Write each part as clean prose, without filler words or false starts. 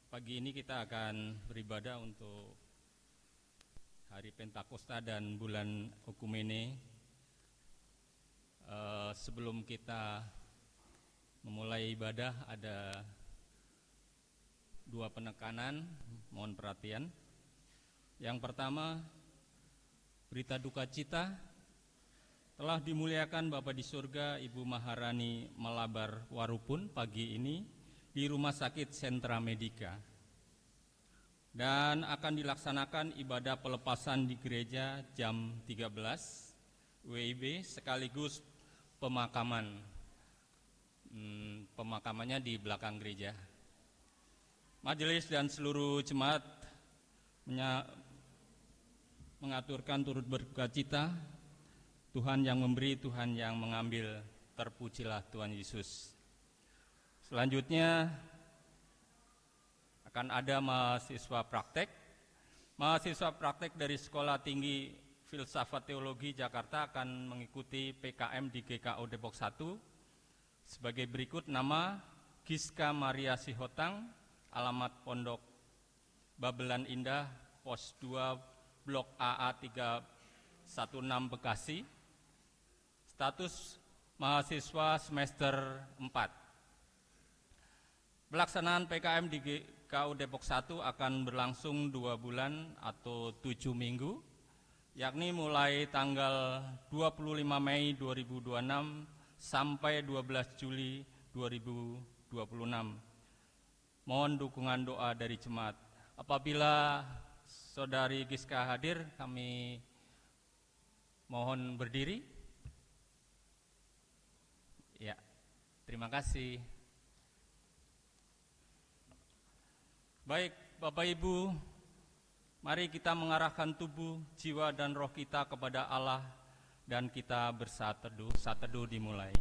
Pagi ini kita akan beribadah untuk Hari Pentakosta dan bulan Okumene. Sebelum kita memulai ibadah ada dua penekanan, mohon perhatian. Yang pertama, berita duka cita telah dimuliakan Bapa di surga Ibu Maharani Malabar Warupun pagi ini di Rumah Sakit Sentra Medika, dan akan dilaksanakan ibadah pelepasan di gereja jam 13 WIB sekaligus pemakaman. Pemakamannya di belakang gereja. Majelis dan seluruh jemaat mengaturkan turut bersukacita. Tuhan yang memberi, Tuhan yang mengambil, terpujilah Tuhan Yesus. Selanjutnya akan ada mahasiswa praktek. Mahasiswa praktek dari Sekolah Tinggi Filsafat Teologi Jakarta akan mengikuti PKM di GKO Depok 1 sebagai berikut. Nama Giska Maria Sihotang, alamat Pondok Babelan Indah, Pos 2 Blok AA 316 Bekasi. Status mahasiswa semester 4. Pelaksanaan PKM di GKU Depok 1 akan berlangsung 2 bulan atau 7 minggu, yakni mulai tanggal 25 Mei 2026 sampai 12 Juli 2026. Mohon dukungan doa dari jemaat. Apabila Saudari Giska hadir, kami mohon berdiri. Ya, terima kasih. Baik, Bapak Ibu, mari kita mengarahkan tubuh, jiwa, dan roh kita kepada Allah dan kita bersaat teduh. Saat teduh dimulai.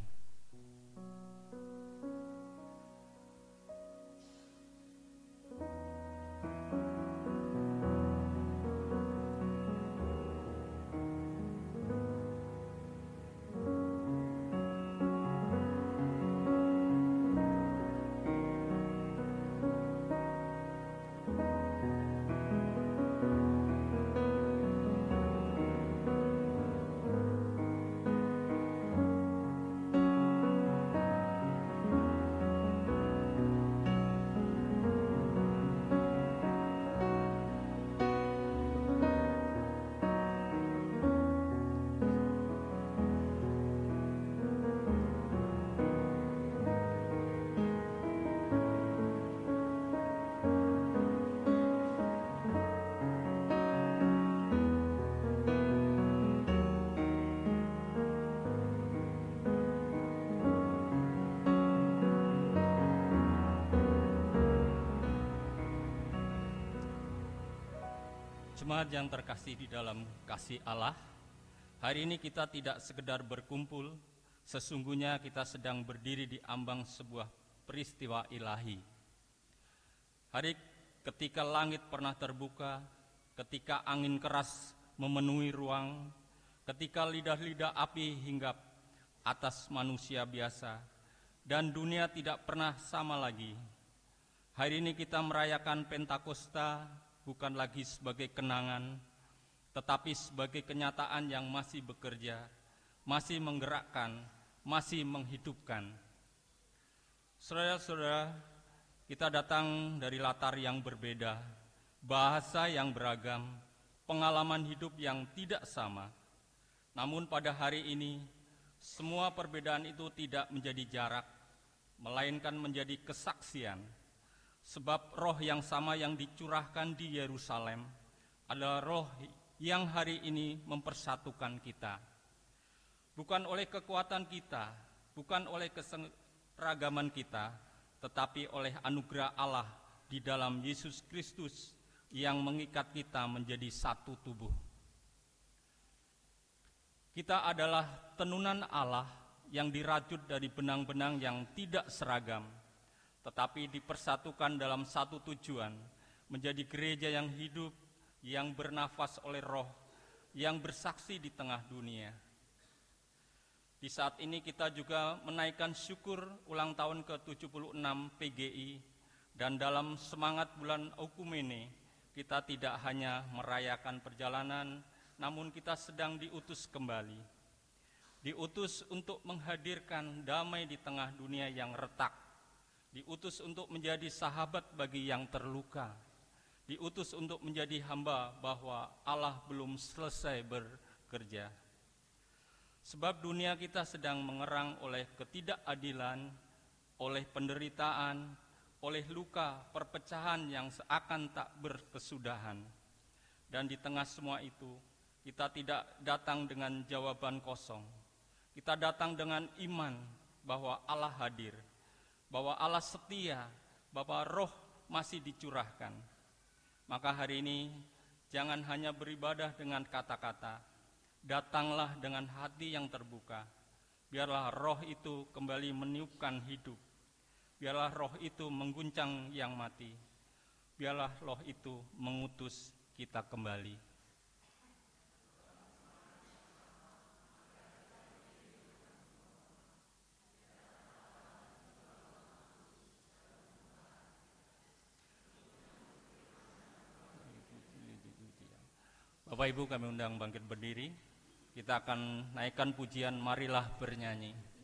Jemaat yang terkasih di dalam kasih Allah, hari ini kita tidak sekedar berkumpul, sesungguhnya kita sedang berdiri di ambang sebuah peristiwa ilahi. Hari ketika langit pernah terbuka, ketika angin keras memenuhi ruang, ketika lidah-lidah api hinggap atas manusia biasa, dan dunia tidak pernah sama lagi. Hari ini kita merayakan Pentakosta, bukan lagi sebagai kenangan, tetapi sebagai kenyataan yang masih bekerja, masih menggerakkan, masih menghidupkan. Saudara-saudara, kita datang dari latar yang berbeda, bahasa yang beragam, pengalaman hidup yang tidak sama. Namun pada hari ini, semua perbedaan itu tidak menjadi jarak, melainkan menjadi kesaksian. Sebab roh yang sama yang dicurahkan di Yerusalem adalah roh yang hari ini mempersatukan kita. Bukan oleh kekuatan kita, bukan oleh keseragaman kita, tetapi oleh anugerah Allah di dalam Yesus Kristus yang mengikat kita menjadi satu tubuh. Kita adalah tenunan Allah yang dirajut dari benang-benang yang tidak seragam, tetapi dipersatukan dalam satu tujuan, menjadi gereja yang hidup, yang bernafas oleh roh, yang bersaksi di tengah dunia. Di saat ini kita juga menaikkan syukur ulang tahun ke-76 PGI Dan dalam semangat bulan Oikumene, kita tidak hanya merayakan perjalanan, namun kita sedang diutus kembali. Diutus untuk menghadirkan damai di tengah dunia yang retak. Diutus untuk menjadi sahabat bagi yang terluka. Diutus untuk menjadi hamba bahwa Allah belum selesai bekerja. Sebab dunia kita sedang mengerang oleh ketidakadilan, oleh penderitaan, oleh luka, perpecahan yang seakan tak berkesudahan. Dan di tengah semua itu, kita tidak datang dengan jawaban kosong. Kita datang dengan iman bahwa Allah hadir, bahwa Allah setia, bahwa roh masih dicurahkan. Maka hari ini, jangan hanya beribadah dengan kata-kata, datanglah dengan hati yang terbuka. Biarlah roh itu kembali meniupkan hidup. Biarlah roh itu mengguncang yang mati. Biarlah roh itu mengutus kita kembali. Bapak Ibu, kami undang bangkit berdiri. Kita akan naikkan pujian Marilah Bernyanyi.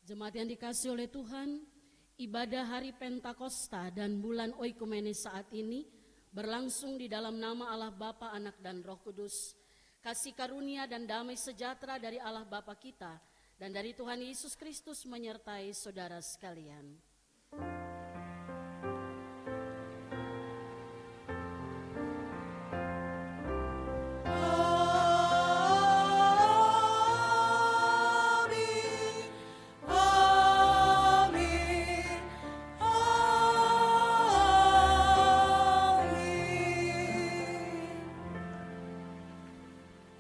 Jemaat yang dikasihi oleh Tuhan, ibadah hari Pentakosta dan bulan Oikumene saat ini berlangsung di dalam nama Allah Bapa, Anak, dan Roh Kudus. Kasih karunia dan damai sejahtera dari Allah Bapa kita dan dari Tuhan Yesus Kristus menyertai saudara sekalian.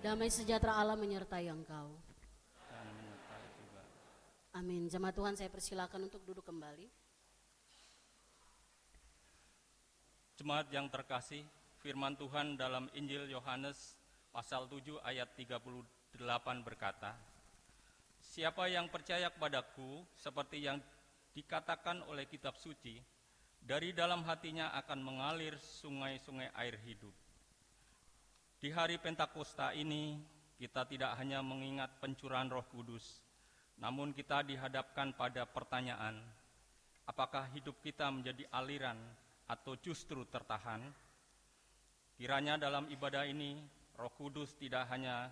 Damai sejahtera Allah menyertai engkau. Amin. Jemaat Tuhan, saya persilakan untuk duduk kembali. Jemaat yang terkasih, firman Tuhan dalam Injil Yohanes pasal 7 ayat 38 berkata, "Siapa yang percaya kepadaku, seperti yang dikatakan oleh kitab suci, dari dalam hatinya akan mengalir sungai-sungai air hidup." Di hari Pentakosta ini, kita tidak hanya mengingat pencurahan Roh Kudus, namun kita dihadapkan pada pertanyaan, apakah hidup kita menjadi aliran atau justru tertahan? Kiranya dalam ibadah ini, Roh Kudus tidak hanya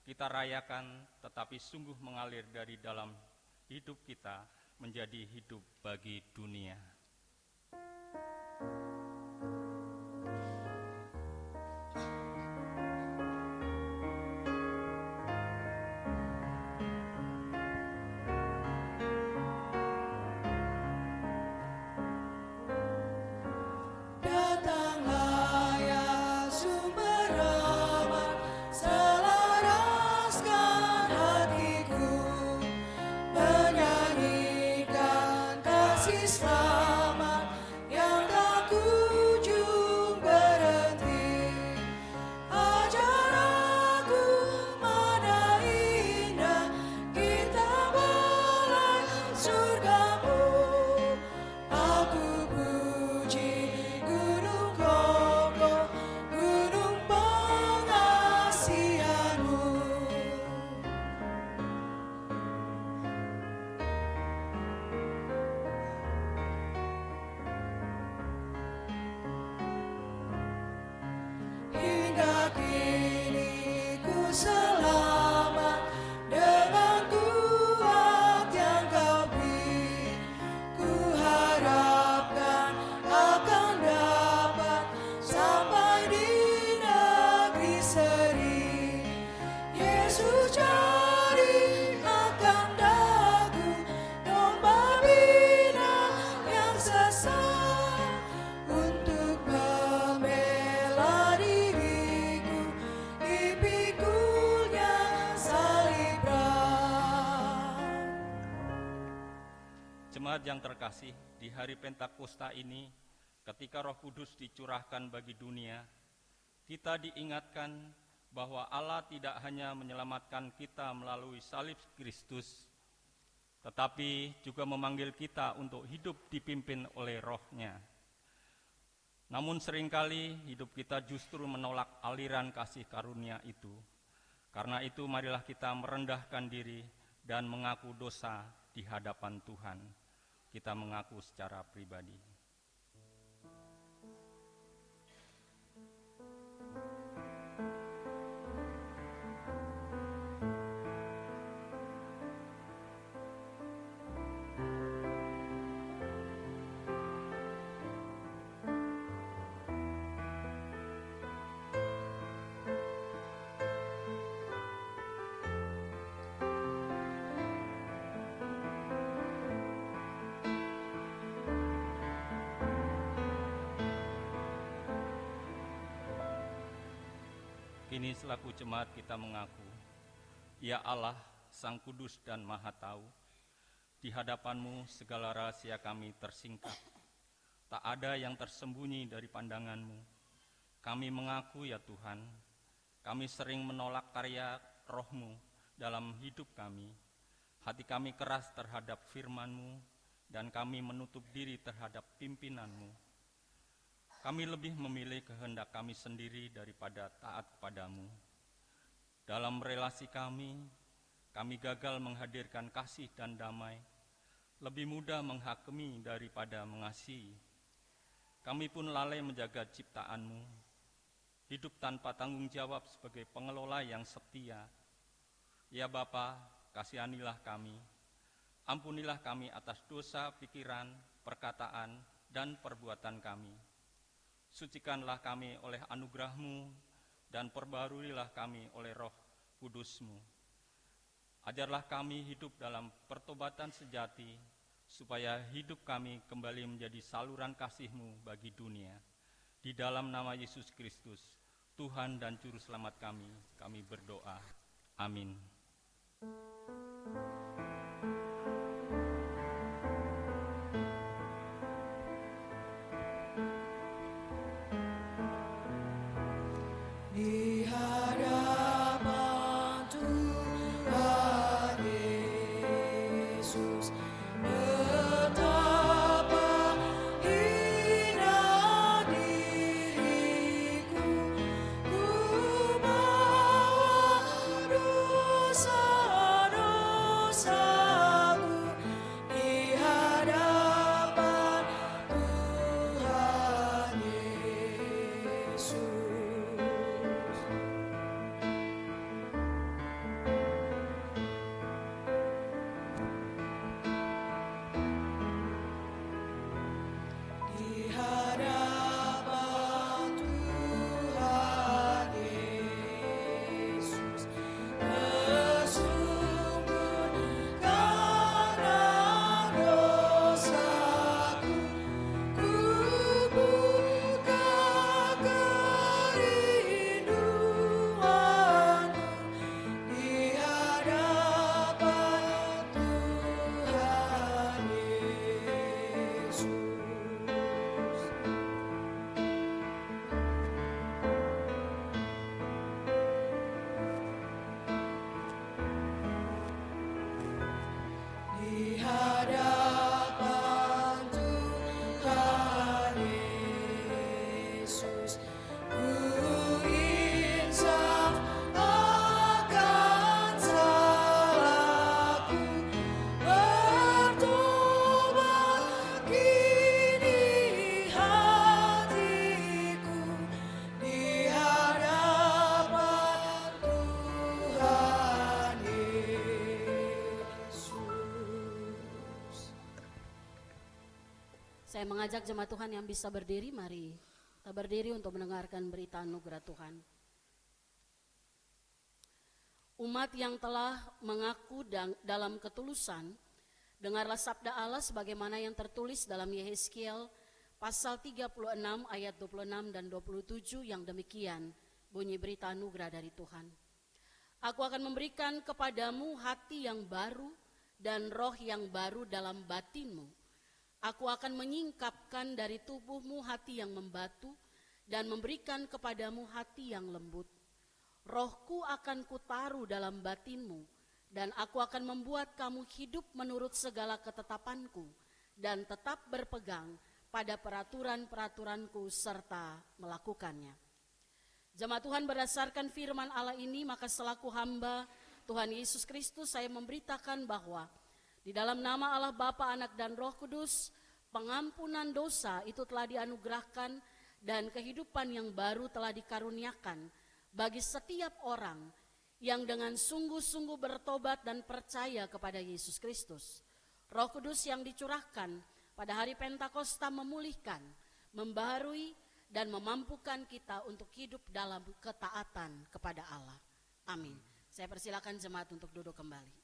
kita rayakan, tetapi sungguh mengalir dari dalam hidup kita menjadi hidup bagi dunia. Datanglah ya sumber yang terkasih, di hari Pentakosta ini, ketika Roh Kudus dicurahkan bagi dunia, kita diingatkan bahwa Allah tidak hanya menyelamatkan kita melalui salib Kristus, tetapi juga memanggil kita untuk hidup dipimpin oleh Roh-Nya. Namun seringkali hidup kita justru menolak aliran kasih karunia itu. Karena itu marilah kita merendahkan diri dan mengaku dosa di hadapan Tuhan. Kita mengaku secara pribadi. Kini selaku jemaat kita mengaku, ya Allah, Sang Kudus dan Maha Tahu, di hadapan-Mu segala rahasia kami tersingkap. Tak ada yang tersembunyi dari pandangan-Mu. Kami mengaku ya Tuhan, kami sering menolak karya Roh-Mu dalam hidup kami. Hati kami keras terhadap firman-Mu, dan kami menutup diri terhadap pimpinan-Mu. Kami lebih memilih kehendak kami sendiri daripada taat kepadamu. Dalam relasi kami gagal menghadirkan kasih dan damai, lebih mudah menghakimi daripada mengasihi. Kami pun lalai menjaga ciptaan-Mu, hidup tanpa tanggung jawab sebagai pengelola yang setia. Ya Bapa, kasihanilah kami, ampunilah kami atas dosa, pikiran, perkataan, dan perbuatan kami. Sucikanlah kami oleh anugerah-Mu dan perbaharuilah kami oleh Roh Kudus-Mu. Ajarlah kami hidup dalam pertobatan sejati, supaya hidup kami kembali menjadi saluran kasih-Mu bagi dunia. Di dalam nama Yesus Kristus, Tuhan dan Juru Selamat kami berdoa. Amin. Di hadapan Tuhan Yesus, betapa hina diriku, ku bawa dosa-dosaku di hadapan Tuhan Yesus. Di hadapan Tuhan Yesus, tersungkur karena dosaku, ku buka kerinduanku di hadapan Tuhan Yesus. Di hadapan Tuhan Yesus, ku insaf akan salahku, bertobat kini hatiku di hadapan Tuhan Yesus. Saya mengajak jemaat Tuhan yang bisa berdiri, mari kita berdiri untuk mendengarkan berita anugerah Tuhan. Umat yang telah mengaku dalam ketulusan, dengarlah sabda Allah sebagaimana yang tertulis dalam Yehezkiel pasal 36 ayat 26 dan 27 yang demikian bunyi berita anugerah dari Tuhan. Aku akan memberikan kepadamu hati yang baru dan roh yang baru dalam batinmu. Aku akan menyingkapkan dari tubuhmu hati yang membatu dan memberikan kepadamu hati yang lembut. Rohku akan kutaruh dalam batinmu, dan aku akan membuat kamu hidup menurut segala ketetapanku dan tetap berpegang pada peraturan-peraturanku serta melakukannya. Jemaat Tuhan, berdasarkan firman Allah ini, maka selaku hamba Tuhan Yesus Kristus, saya memberitakan bahwa di dalam nama Allah Bapa, Anak, dan Roh Kudus, pengampunan dosa itu telah dianugerahkan dan kehidupan yang baru telah dikaruniakan bagi setiap orang yang dengan sungguh-sungguh bertobat dan percaya kepada Yesus Kristus. Roh Kudus yang dicurahkan pada hari Pentakosta memulihkan, membaharui, dan memampukan kita untuk hidup dalam ketaatan kepada Allah. Amin. Saya persilakan jemaat untuk duduk kembali.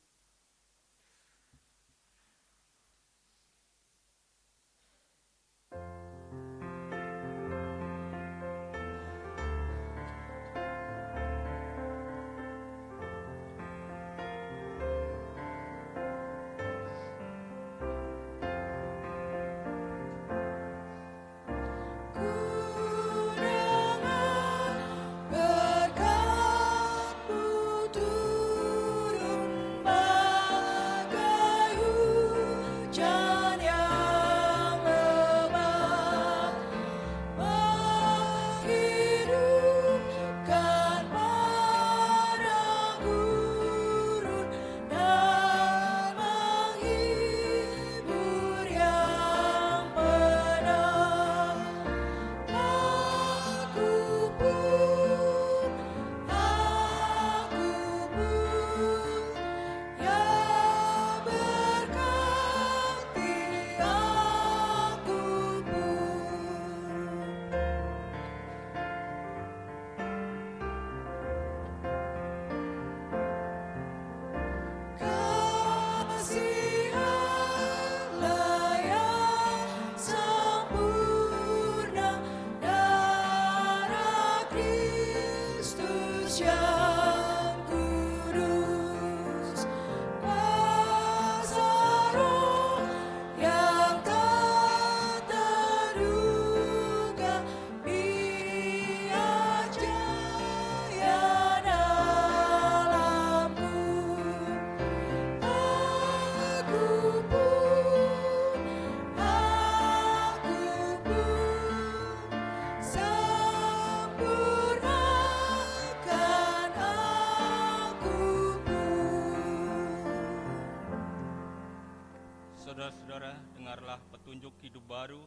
Saudara-saudara, dengarlah petunjuk hidup baru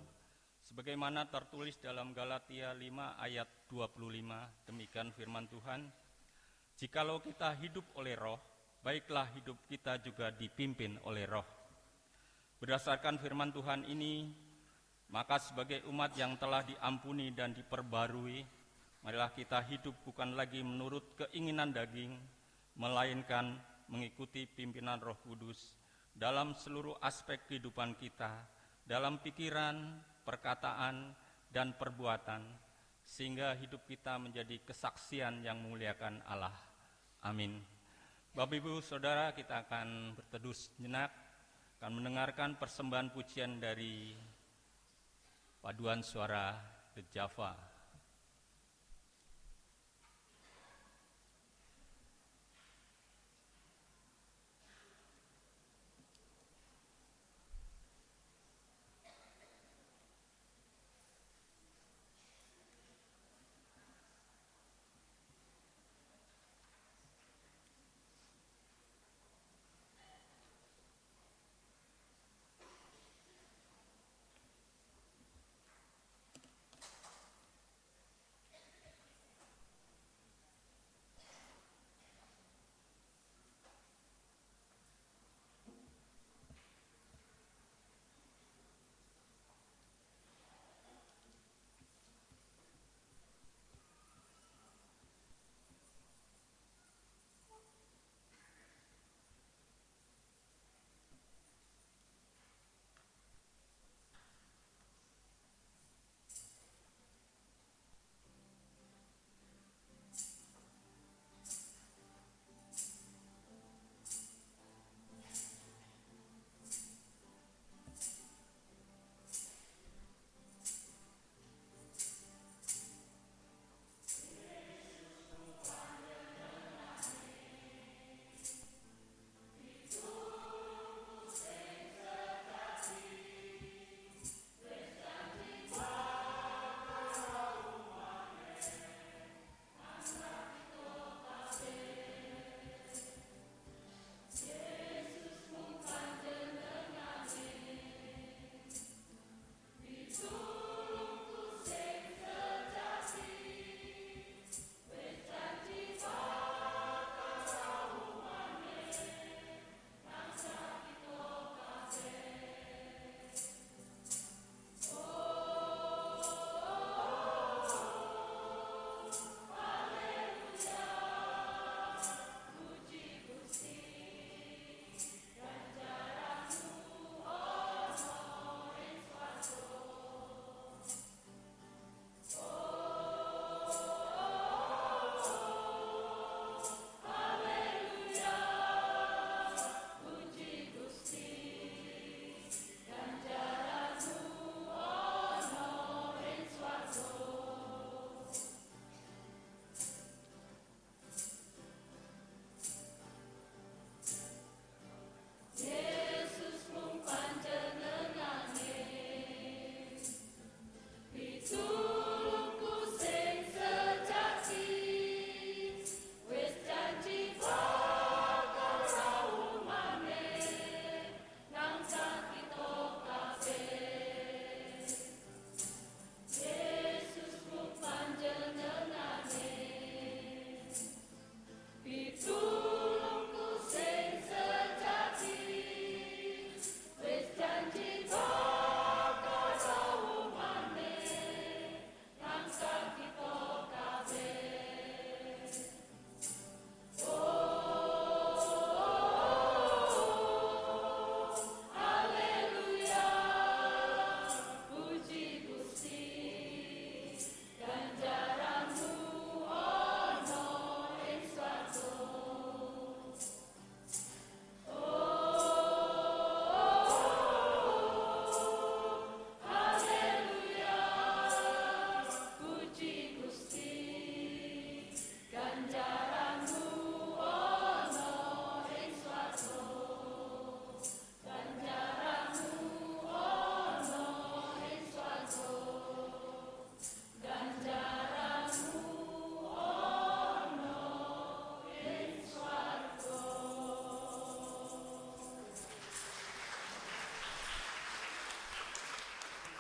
sebagaimana tertulis dalam Galatia 5 ayat 25. Demikian firman Tuhan, jikalau kita hidup oleh roh, baiklah hidup kita juga dipimpin oleh roh. Berdasarkan firman Tuhan ini, maka sebagai umat yang telah diampuni dan diperbarui, marilah kita hidup bukan lagi menurut keinginan daging, melainkan mengikuti pimpinan Roh Kudus dalam seluruh aspek kehidupan kita, dalam pikiran, perkataan, dan perbuatan, sehingga hidup kita menjadi kesaksian yang memuliakan Allah. Amin. Bapak, Ibu, Saudara, kita akan berteduh sejenak, akan mendengarkan persembahan pujian dari paduan suara The Java.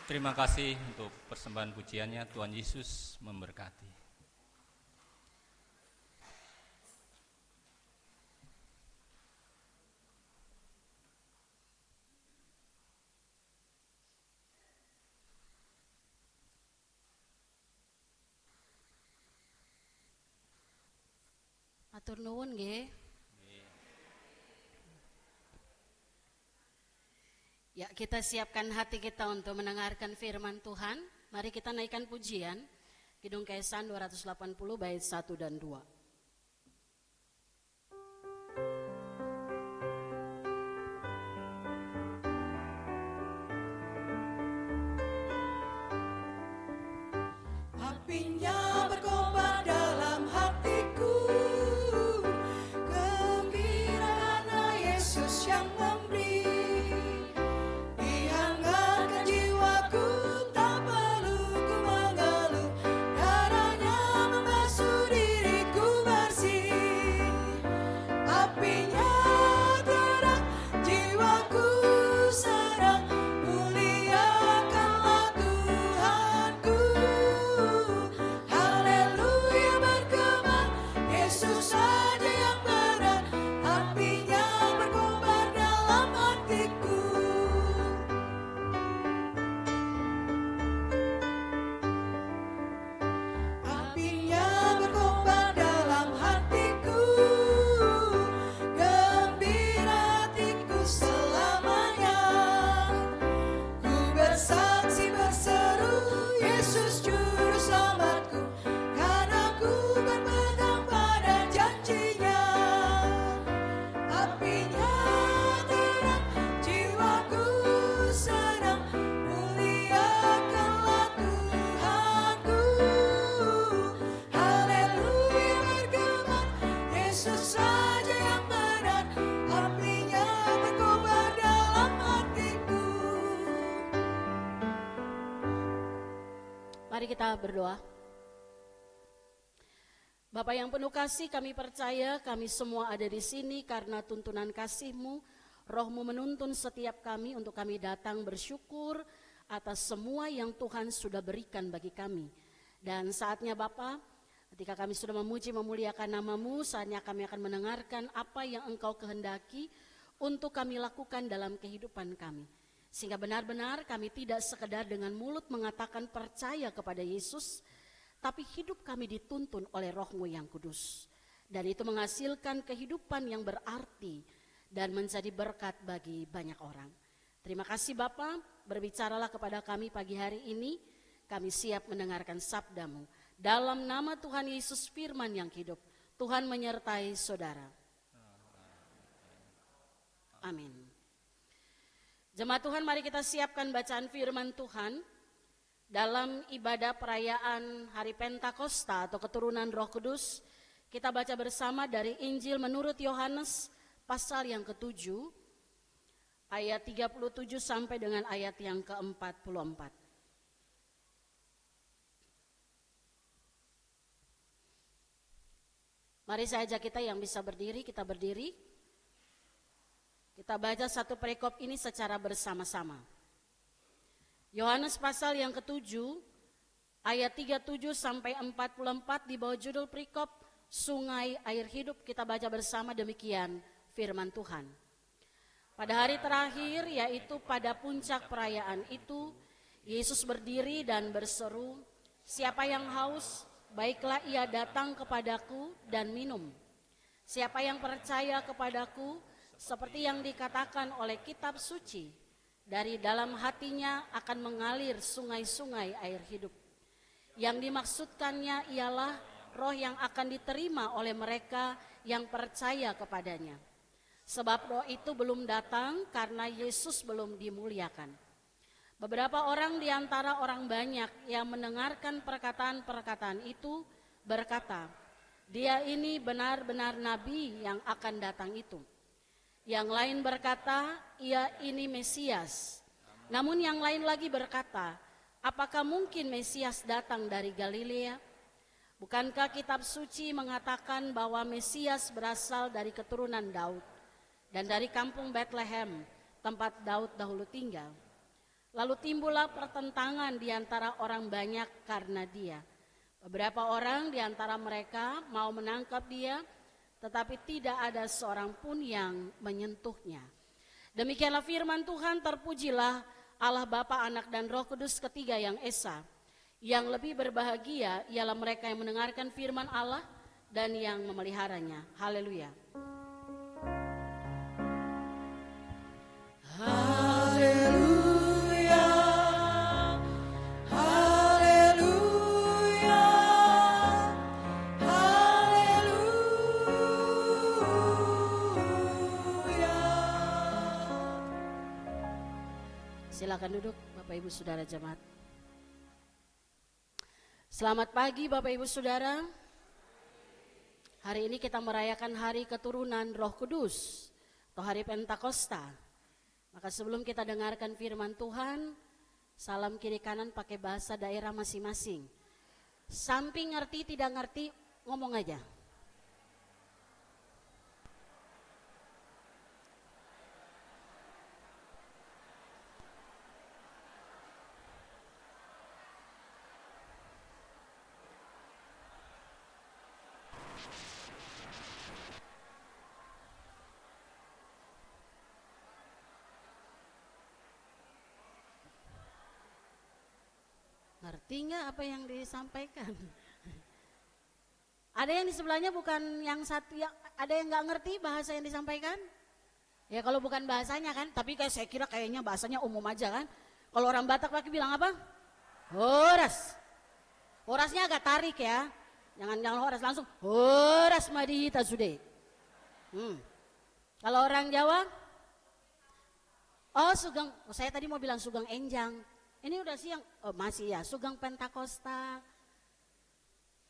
Terima kasih untuk persembahan pujiannya. Tuhan Yesus memberkati. Atur nuwun nggih. Ya, kita siapkan hati kita untuk mendengarkan firman Tuhan. Mari kita naikkan pujian. Kidung Kesan 280 bait 1 dan 2. Apinya berkobar dalam hatiku, gembira karena Yesus yang memberi. Dihangatkan jiwaku, tak perlu ku mengeluh, darahnya membasuh diriku bersih. Apinya terang, jiwaku senang, muliakanlah Tuhanku. Haleluya bergema, Yesus saja yang benar, apinya berkobar dalam hatiku. Apinya berkobar dalam hatiku, gembira hatiku selamanya. Ku bersaksi berseru, Yesus juru selamatku, karena ku berpegang pada janjinya. Apinya terang, jiwaku senang, muliakanlah Tuhanku. Haleluya bergema, Yesus saja yang benar, apinya berkobar dalam hatiku. Mari kita berdoa. Bapa yang penuh kasih, kami percaya kami semua ada di sini karena tuntunan kasih-Mu. Roh-Mu menuntun setiap kami untuk kami datang bersyukur atas semua yang Tuhan sudah berikan bagi kami. Dan saatnya Bapa, ketika kami sudah memuji memuliakan nama-Mu, saatnya kami akan mendengarkan apa yang Engkau kehendaki untuk kami lakukan dalam kehidupan kami. Sehingga benar-benar kami tidak sekedar dengan mulut mengatakan percaya kepada Yesus, tapi hidup kami dituntun oleh Roh-Mu yang kudus. Dan itu menghasilkan kehidupan yang berarti dan menjadi berkat bagi banyak orang. Terima kasih Bapa, berbicaralah kepada kami pagi hari ini. Kami siap mendengarkan sabda-Mu. Dalam nama Tuhan Yesus firman yang hidup, Tuhan menyertai saudara. Amin. Jemaat Tuhan, mari kita siapkan bacaan firman Tuhan. Dalam ibadah perayaan Hari Pentakosta atau keturunan Roh Kudus, kita baca bersama dari Injil menurut Yohanes pasal yang ke-7, ayat 37 sampai dengan ayat yang ke-44. Mari saja kita yang bisa berdiri, kita berdiri. Kita baca satu perikop ini secara bersama-sama. Yohanes pasal yang ke-7, ayat 37 sampai 44 di bawah judul perikop Sungai Air Hidup. Kita baca bersama demikian firman Tuhan. Pada hari terakhir, yaitu pada puncak perayaan itu, Yesus berdiri dan berseru, "Siapa yang haus, baiklah ia datang kepadaku dan minum. Siapa yang percaya kepadaku, seperti yang dikatakan oleh kitab suci, dari dalam hatinya akan mengalir sungai-sungai air hidup." Yang dimaksudkannya ialah roh yang akan diterima oleh mereka yang percaya kepadanya. Sebab roh itu belum datang karena Yesus belum dimuliakan. Beberapa orang di antara orang banyak yang mendengarkan perkataan-perkataan itu berkata, "Dia ini benar-benar nabi yang akan datang itu." Yang lain berkata, "Ia ini Mesias." Namun yang lain lagi berkata, "Apakah mungkin Mesias datang dari Galilea? Bukankah kitab suci mengatakan bahwa Mesias berasal dari keturunan Daud dan dari kampung Bethlehem, tempat Daud dahulu tinggal?" Lalu timbullah pertentangan di antara orang banyak karena dia. Beberapa orang di antara mereka mau menangkap dia, tetapi tidak ada seorang pun yang menyentuhnya. Demikianlah firman Tuhan, terpujilah Allah Bapa, Anak dan Roh Kudus ketiga yang esa. Yang lebih berbahagia ialah mereka yang mendengarkan firman Allah dan yang memeliharanya. Haleluya. Haleluya, haleluya, haleluya. Silakan duduk Bapak Ibu Saudara jemaat. Selamat pagi Bapak Ibu Saudara. Hari ini kita merayakan hari keturunan Roh Kudus atau hari Pentakosta. Maka sebelum kita dengarkan firman Tuhan, salam kiri kanan pakai bahasa daerah masing-masing. Samping ngerti tidak ngerti ngomong aja. Ngerti nggak apa yang disampaikan? Ada yang di sebelahnya bukan yang satu, ada yang nggak ngerti bahasa yang disampaikan? Ya kalau bukan bahasanya kan, tapi saya kira kayaknya bahasanya umum aja kan. Kalau orang Batak lagi bilang apa? Horas. Horasnya agak tarik ya. Jangan horas, langsung horas madihita sude. Kalau orang Jawa, oh sugang, saya tadi mau bilang sugang enjang. Ini udah siang, oh masih ya, sugang Pentakosta.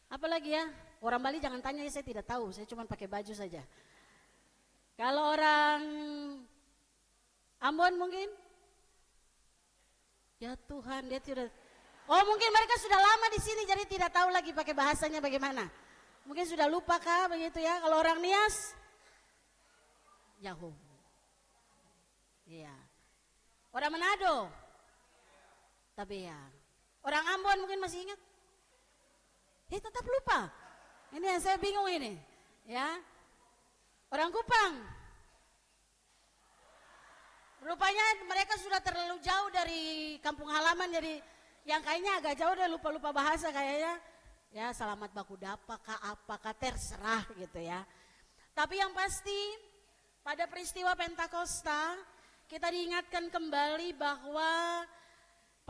Apalagi ya, orang Bali jangan tanya ya, saya tidak tahu, saya cuma pakai baju saja. Kalau orang Ambon mungkin? Ya Tuhan, dia tidak. Oh mungkin mereka sudah lama di sini jadi tidak tahu lagi pakai bahasanya bagaimana. Mungkin sudah lupa kah begitu ya. Kalau orang Nias? Yahoo. Iya. Orang Manado? Tapi ya, orang Ambon mungkin masih ingat? Tetap lupa. Ini yang saya bingung ini, ya. Orang Kupang, rupanya mereka sudah terlalu jauh dari kampung halaman, jadi yang kayaknya agak jauh udah lupa-lupa bahasa kayaknya. Ya selamat baku dapa, apakah terserah gitu ya. Tapi yang pasti pada peristiwa Pentakosta kita diingatkan kembali bahwa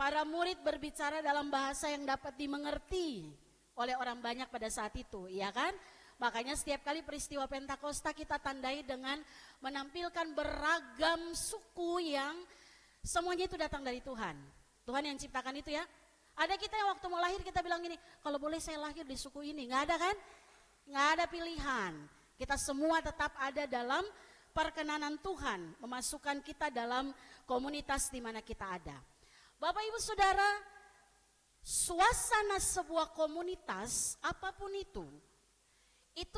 para murid berbicara dalam bahasa yang dapat dimengerti oleh orang banyak pada saat itu, ya kan? Makanya setiap kali peristiwa Pentakosta kita tandai dengan menampilkan beragam suku yang semuanya itu datang dari Tuhan. Tuhan yang ciptakan itu ya. Ada kita yang waktu mau lahir kita bilang gini, kalau boleh saya lahir di suku ini, nggak ada kan? Nggak ada pilihan. Kita semua tetap ada dalam perkenanan Tuhan, memasukkan kita dalam komunitas di mana kita ada. Bapak Ibu Saudara, suasana sebuah komunitas apapun itu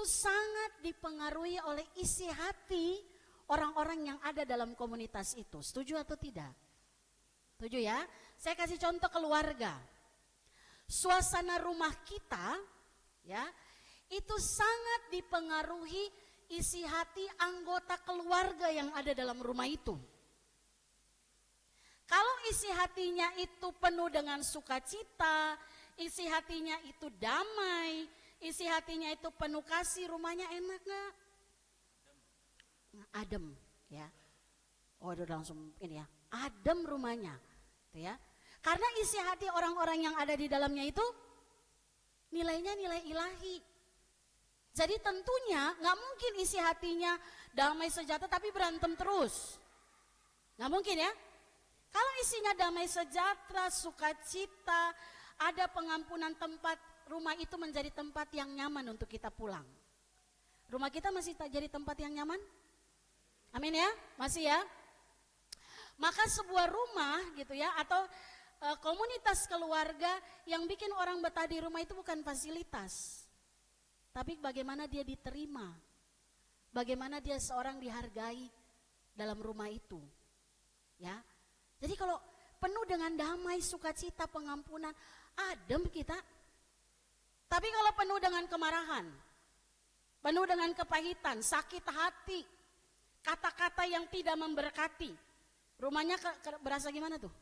sangat dipengaruhi oleh isi hati orang-orang yang ada dalam komunitas itu. Setuju atau tidak? Setuju ya? Saya kasih contoh keluarga. Suasana rumah kita ya, itu sangat dipengaruhi isi hati anggota keluarga yang ada dalam rumah itu. Kalau isi hatinya itu penuh dengan sukacita, isi hatinya itu damai, isi hatinya itu penuh kasih, rumahnya enak gak? Adem ya. Oh udah langsung ini ya, adem rumahnya gitu ya. Karena isi hati orang-orang yang ada di dalamnya itu nilainya nilai ilahi. Jadi tentunya gak mungkin isi hatinya damai sejahtera tapi berantem terus. Gak mungkin ya. Kalau isinya damai sejahtera, sukacita, ada pengampunan, tempat rumah itu menjadi tempat yang nyaman untuk kita pulang. Rumah kita masih tak jadi tempat yang nyaman? Amin ya, masih ya. Maka sebuah rumah gitu ya, atau komunitas keluarga yang bikin orang betah di rumah itu bukan fasilitas, tapi bagaimana dia diterima, bagaimana dia seorang dihargai dalam rumah itu, ya. Jadi kalau penuh dengan damai, sukacita, pengampunan, adem kita. Tapi kalau penuh dengan kemarahan, penuh dengan kepahitan, sakit hati, kata-kata yang tidak memberkati, rumahnya berasa gimana tuh?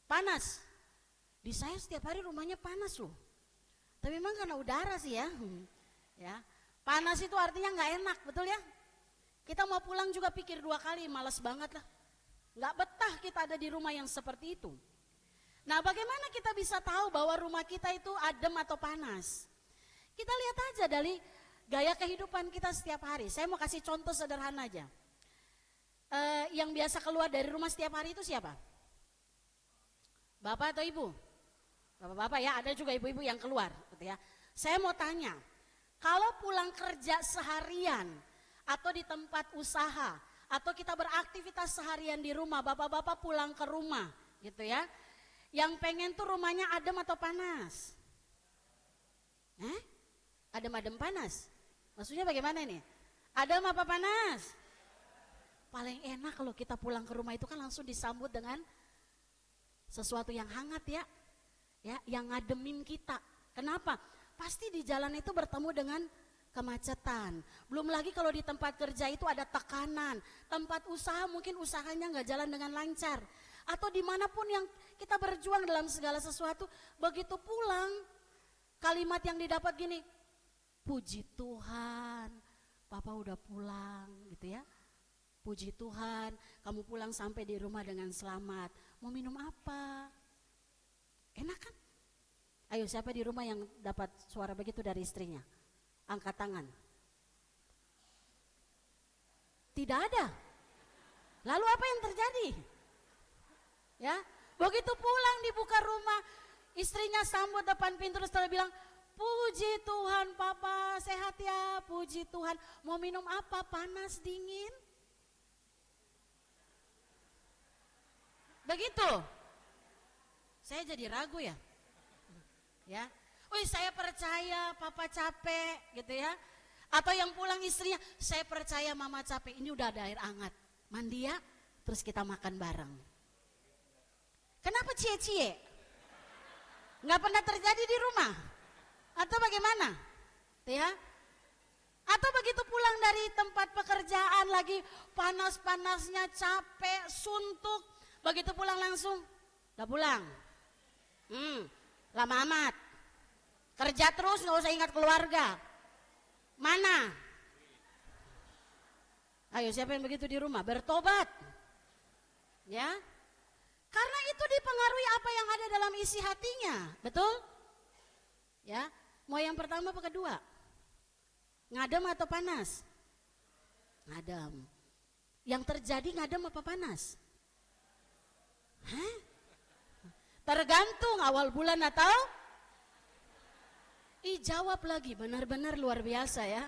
Panas. Di saya setiap hari rumahnya panas loh. Tapi memang karena udara sih ya. Ya. Panas itu artinya nggak enak, betul ya? Kita mau pulang juga pikir 2 kali, malas banget lah. Nggak betah kita ada di rumah yang seperti itu. Nah, bagaimana kita bisa tahu bahwa rumah kita itu adem atau panas? Kita lihat aja dari gaya kehidupan kita setiap hari. Saya mau kasih contoh sederhana aja. Yang biasa keluar dari rumah setiap hari itu siapa? Bapak atau ibu? Bapak-bapak ya, ada juga ibu-ibu yang keluar gitu ya. Saya mau tanya, kalau pulang kerja seharian atau di tempat usaha atau kita beraktivitas seharian di rumah, bapak-bapak pulang ke rumah gitu ya. Yang pengen tuh rumahnya adem atau panas? Adem-adem panas? Maksudnya bagaimana ini? Adem apa panas? Paling enak kalau kita pulang ke rumah itu kan langsung disambut dengan sesuatu yang hangat ya. Ya, yang ngademin kita. Kenapa? Pasti di jalan itu bertemu dengan kemacetan. Belum lagi kalau di tempat kerja itu ada tekanan. Tempat usaha mungkin usahanya nggak jalan dengan lancar. Atau dimanapun yang kita berjuang dalam segala sesuatu, begitu pulang, kalimat yang didapat gini, puji Tuhan, Papa udah pulang gitu ya. Puji Tuhan, kamu pulang sampai di rumah dengan selamat. Mau minum apa? Enak kan? Ayo, siapa di rumah yang dapat suara begitu dari istrinya? Angkat tangan. Tidak ada. Lalu apa yang terjadi? Ya, begitu pulang dibuka rumah, istrinya sambut depan pintu terus bilang, puji Tuhan Papa, sehat ya, puji Tuhan. Mau minum apa? Panas, dingin? Begitu. Saya jadi ragu ya. Ya. Wih, saya percaya Papa capek gitu ya. Atau yang pulang istrinya, saya percaya Mama capek, ini udah ada air hangat. Mandi ya, terus kita makan bareng. Kenapa cie-cie? Nggak pernah terjadi di rumah? Atau bagaimana? Ya? Atau begitu pulang dari tempat pekerjaan lagi panas-panasnya, capek, suntuk, begitu pulang langsung, udah pulang. Lama amat. Kerja terus nggak usah ingat keluarga. Mana? Ayo, siapa yang begitu di rumah? Bertobat. Ya. Karena itu dipengaruhi apa yang ada dalam isi hatinya. Betul? Ya. Mau yang pertama apa kedua? Ngadem atau panas? Ngadem. Yang terjadi ngadem apa panas? Tergantung awal bulan atau? Jawab lagi, benar-benar luar biasa ya.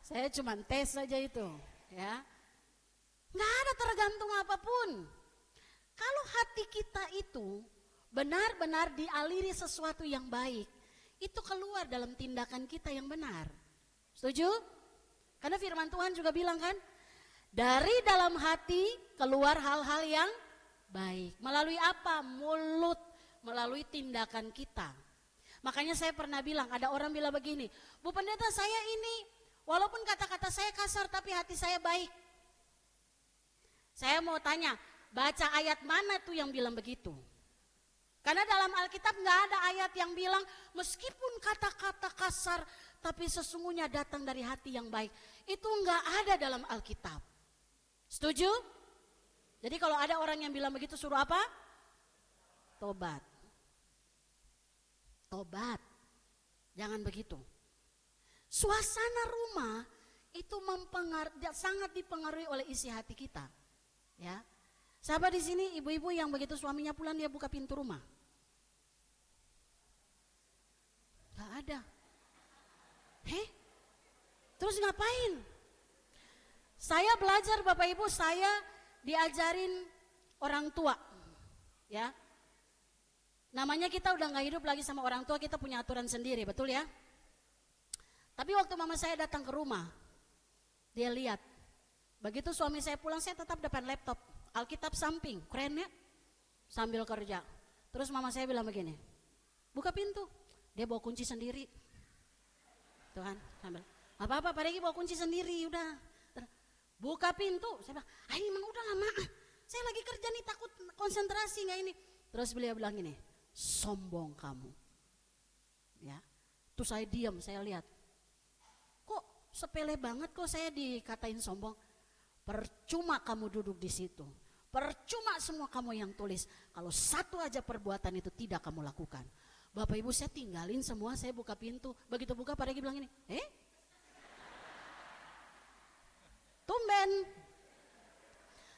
Saya cuma tes saja itu, ya. Nggak ada tergantung apapun. Kalau hati kita itu benar-benar dialiri sesuatu yang baik, itu keluar dalam tindakan kita yang benar. Setuju? Karena firman Tuhan juga bilang kan, dari dalam hati keluar hal-hal yang baik. Melalui apa? Mulut, melalui tindakan kita. Makanya saya pernah bilang, ada orang bilang begini, Bu Pendeta, saya ini walaupun kata-kata saya kasar tapi hati saya baik. Saya mau tanya, baca ayat mana tuh yang bilang begitu? Karena dalam Alkitab nggak ada ayat yang bilang meskipun kata-kata kasar tapi sesungguhnya datang dari hati yang baik. Itu nggak ada dalam Alkitab. Setuju? Jadi kalau ada orang yang bilang begitu suruh apa? Tobat. Tobat. Jangan begitu. Suasana rumah itu sangat dipengaruhi oleh isi hati kita. Ya. Sahabat di sini ibu-ibu yang begitu suaminya pulang dia buka pintu rumah. Gak ada. Terus ngapain? Saya belajar Bapak Ibu, saya diajarin orang tua. Ya. Namanya kita udah gak hidup lagi sama orang tua, kita punya aturan sendiri, betul ya? Tapi waktu mama saya datang ke rumah, dia lihat. Begitu suami saya pulang, saya tetap depan laptop. Alkitab samping, keren ya? sambil kerja. Terus mama saya bilang begini, buka pintu. Dia bawa kunci sendiri. Tuh kan, sambil, apa-apa Pak Regi bawa kunci sendiri, udah. Buka pintu. Saya bilang, emang udah lama. Saya lagi kerja nih, takut konsentrasi nggak ini. Terus beliau bilang gini, sombong kamu. Ya, terus saya diam, saya lihat. Kok sepele banget kok saya dikatain sombong. Percuma kamu duduk di situ. Percuma semua kamu yang tulis. Kalau satu aja perbuatan itu tidak kamu lakukan. Bapak Ibu saya tinggalin semua, saya buka pintu. Begitu buka Pak Regi bilang ini, tumben.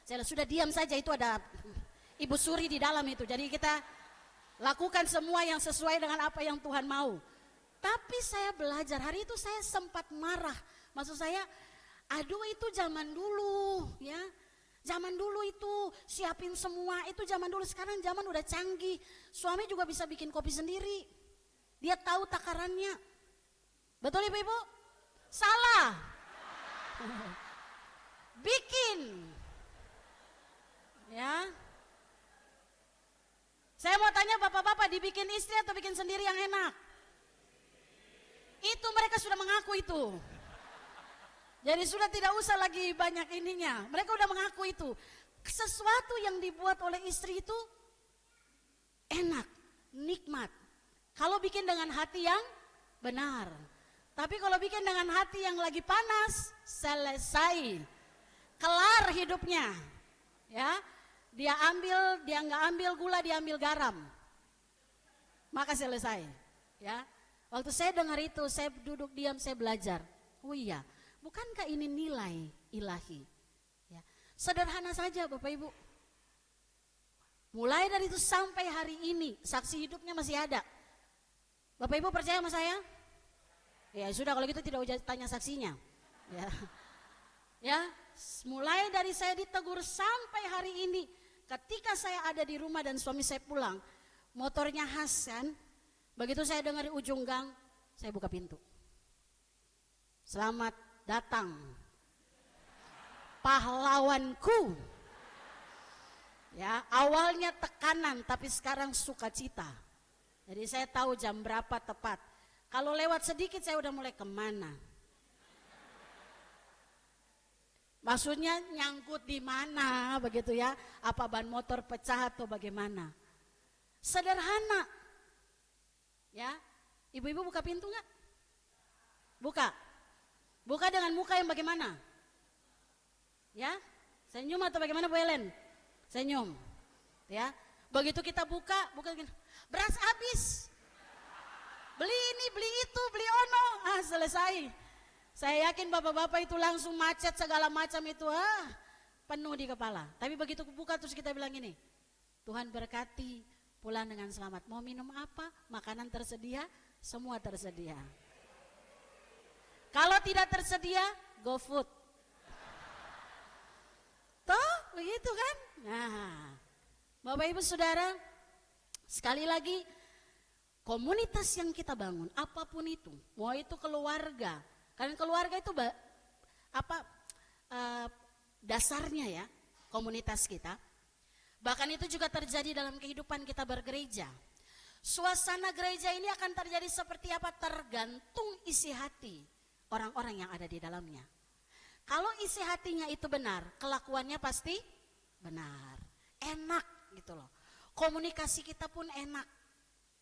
Saya sudah diam saja, itu ada Ibu Suri di dalam itu. Jadi kita lakukan semua yang sesuai dengan apa yang Tuhan mau. Tapi saya belajar, hari itu saya sempat marah. Maksud saya, aduh itu zaman dulu ya. Zaman dulu itu siapin semua, itu zaman dulu. Sekarang zaman udah canggih. Suami juga bisa bikin kopi sendiri. Dia tahu takarannya. Betul Ibu-ibu? Salah. Bikin. Ya. Saya mau tanya bapak-bapak, dibikin istri atau bikin sendiri yang enak? Itu mereka sudah mengaku itu. Jadi sudah tidak usah lagi banyak ininya. Mereka udah mengaku itu. Sesuatu yang dibuat oleh istri itu enak, nikmat. Kalau bikin dengan hati yang benar. Tapi kalau bikin dengan hati yang lagi panas, selesai. Kelar hidupnya. Ya, dia nggak ambil gula, dia ambil garam. Maka selesai. Ya, waktu saya dengar itu, saya duduk diam, saya belajar. Oh iya. Bukankah ini nilai ilahi? Ya. Sederhana saja Bapak Ibu. Mulai dari itu sampai hari ini, saksi hidupnya masih ada. Bapak Ibu percaya sama saya? Ya sudah, kalau gitu tidak usah tanya saksinya. Ya, ya, mulai dari saya ditegur sampai hari ini. Ketika saya ada di rumah dan suami saya pulang, motornya khas kan. Begitu saya dengar di ujung gang, saya buka pintu. Selamat datang pahlawanku. Ya, awalnya tekanan tapi sekarang sukacita. Jadi saya tahu jam berapa tepat. Kalau lewat sedikit saya udah mulai kemana. Maksudnya nyangkut di mana begitu ya? Apa ban motor pecah atau bagaimana? Sederhana. Ya, ibu-ibu buka pintu nggak? Buka. Buka dengan muka yang bagaimana? Ya, senyum atau bagaimana Bu Helen? Senyum. Ya, begitu kita buka gini. Beras habis. Beli ini, beli itu, beli ono. Selesai. Saya yakin bapak-bapak itu langsung macet segala macam itu. Penuh di kepala. Tapi begitu buka terus kita bilang ini. Tuhan berkati, pulang dengan selamat. Mau minum apa? Makanan tersedia, semua tersedia. Kalau tidak tersedia, go food. Toh, begitu kan? Nah, Bapak Ibu Saudara, sekali lagi, komunitas yang kita bangun, apapun itu, mau itu keluarga, karena keluarga itu dasarnya ya, komunitas kita. Bahkan itu juga terjadi dalam kehidupan kita bergereja. Suasana gereja ini akan terjadi seperti apa? Tergantung isi hati orang-orang yang ada di dalamnya. Kalau isi hatinya itu benar, kelakuannya pasti benar. Enak gitu loh. Komunikasi kita pun enak.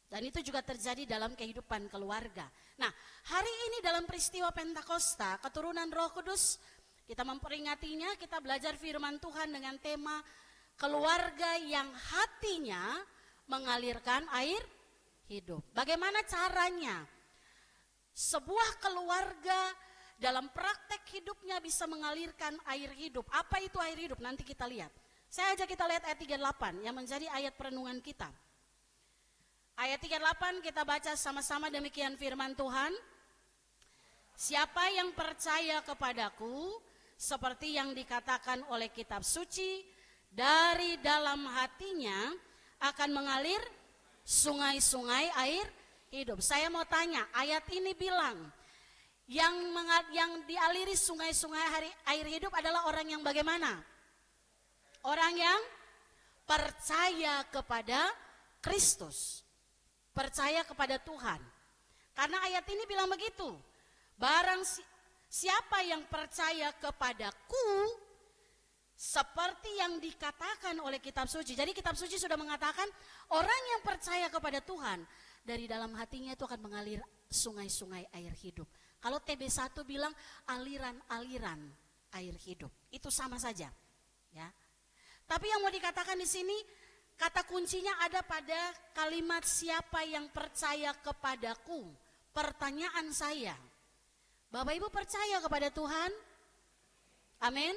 Dan itu juga terjadi dalam kehidupan keluarga. Nah, hari ini dalam peristiwa Pentakosta, keturunan Roh Kudus, kita memperingatinya, kita belajar firman Tuhan dengan tema keluarga yang hatinya mengalirkan air hidup. Bagaimana caranya? Sebuah keluarga dalam praktek hidupnya bisa mengalirkan air hidup. Apa itu air hidup? Nanti kita lihat. Saya ajak kita lihat ayat 38 yang menjadi ayat perenungan kita. Ayat 38 kita baca sama-sama, demikian firman Tuhan. Siapa yang percaya kepadaku, seperti yang dikatakan oleh kitab suci, dari dalam hatinya akan mengalir sungai-sungai air hidup. Saya mau tanya, ayat ini bilang yang dialiri sungai-sungai air hidup adalah orang yang bagaimana? Orang yang percaya kepada Kristus. Percaya kepada Tuhan. Karena ayat ini bilang begitu. Barang siapa yang percaya kepadaku, seperti yang dikatakan oleh kitab suci. Jadi kitab suci sudah mengatakan orang yang percaya kepada Tuhan, dari dalam hatinya itu akan mengalir sungai-sungai air hidup. Kalau TB1 bilang aliran-aliran air hidup. Itu sama saja. Ya. Tapi yang mau dikatakan di sini, kata kuncinya ada pada kalimat siapa yang percaya kepadaku. Pertanyaan saya, Bapak Ibu percaya kepada Tuhan? Amin?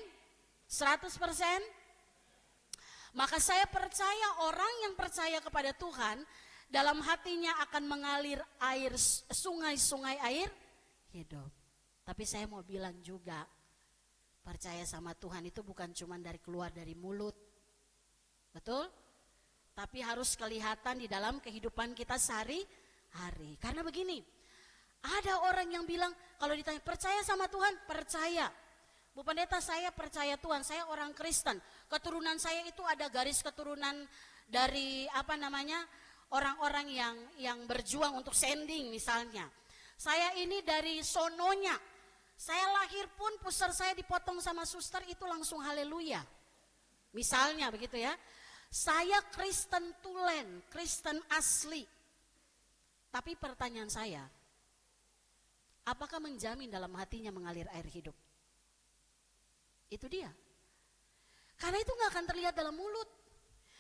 100%? Maka saya percaya orang yang percaya kepada Tuhan, dalam hatinya akan mengalir air, sungai-sungai air hidup. Tapi saya mau bilang juga, percaya sama Tuhan itu bukan cuma keluar dari mulut. Betul? Tapi harus kelihatan di dalam kehidupan kita sehari-hari. Karena begini, ada orang yang bilang, kalau ditanya percaya sama Tuhan, percaya. Bu Pendeta, saya percaya Tuhan, saya orang Kristen. Keturunan saya itu ada garis keturunan dari orang-orang yang berjuang untuk sending misalnya. Saya ini dari sononya. Saya lahir pun pusar saya dipotong sama suster itu langsung haleluya. Misalnya begitu ya. Saya Kristen tulen, Kristen asli. Tapi pertanyaan saya, apakah menjamin dalam hatinya mengalir air hidup? Itu dia. Karena itu gak akan terlihat dalam mulut.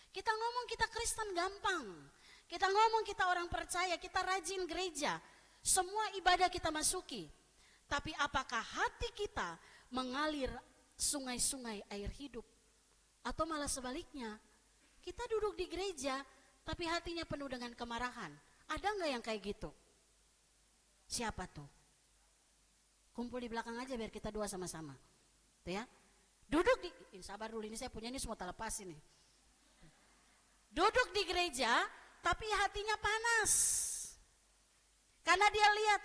Kita ngomong kita Kristen gampang. Kita ngomong kita orang percaya, kita rajin gereja. Semua ibadah kita masuki. Tapi apakah hati kita mengalir sungai-sungai air hidup? Atau malah sebaliknya, kita duduk di gereja tapi hatinya penuh dengan kemarahan. Ada gak yang kayak gitu? Siapa tuh? Kumpul di belakang aja biar kita doa sama-sama. Tuh ya. Duduk di, sabar dulu, ini saya punya ini semua tak lepas ini. Duduk di gereja tapi hatinya panas. Karena dia lihat,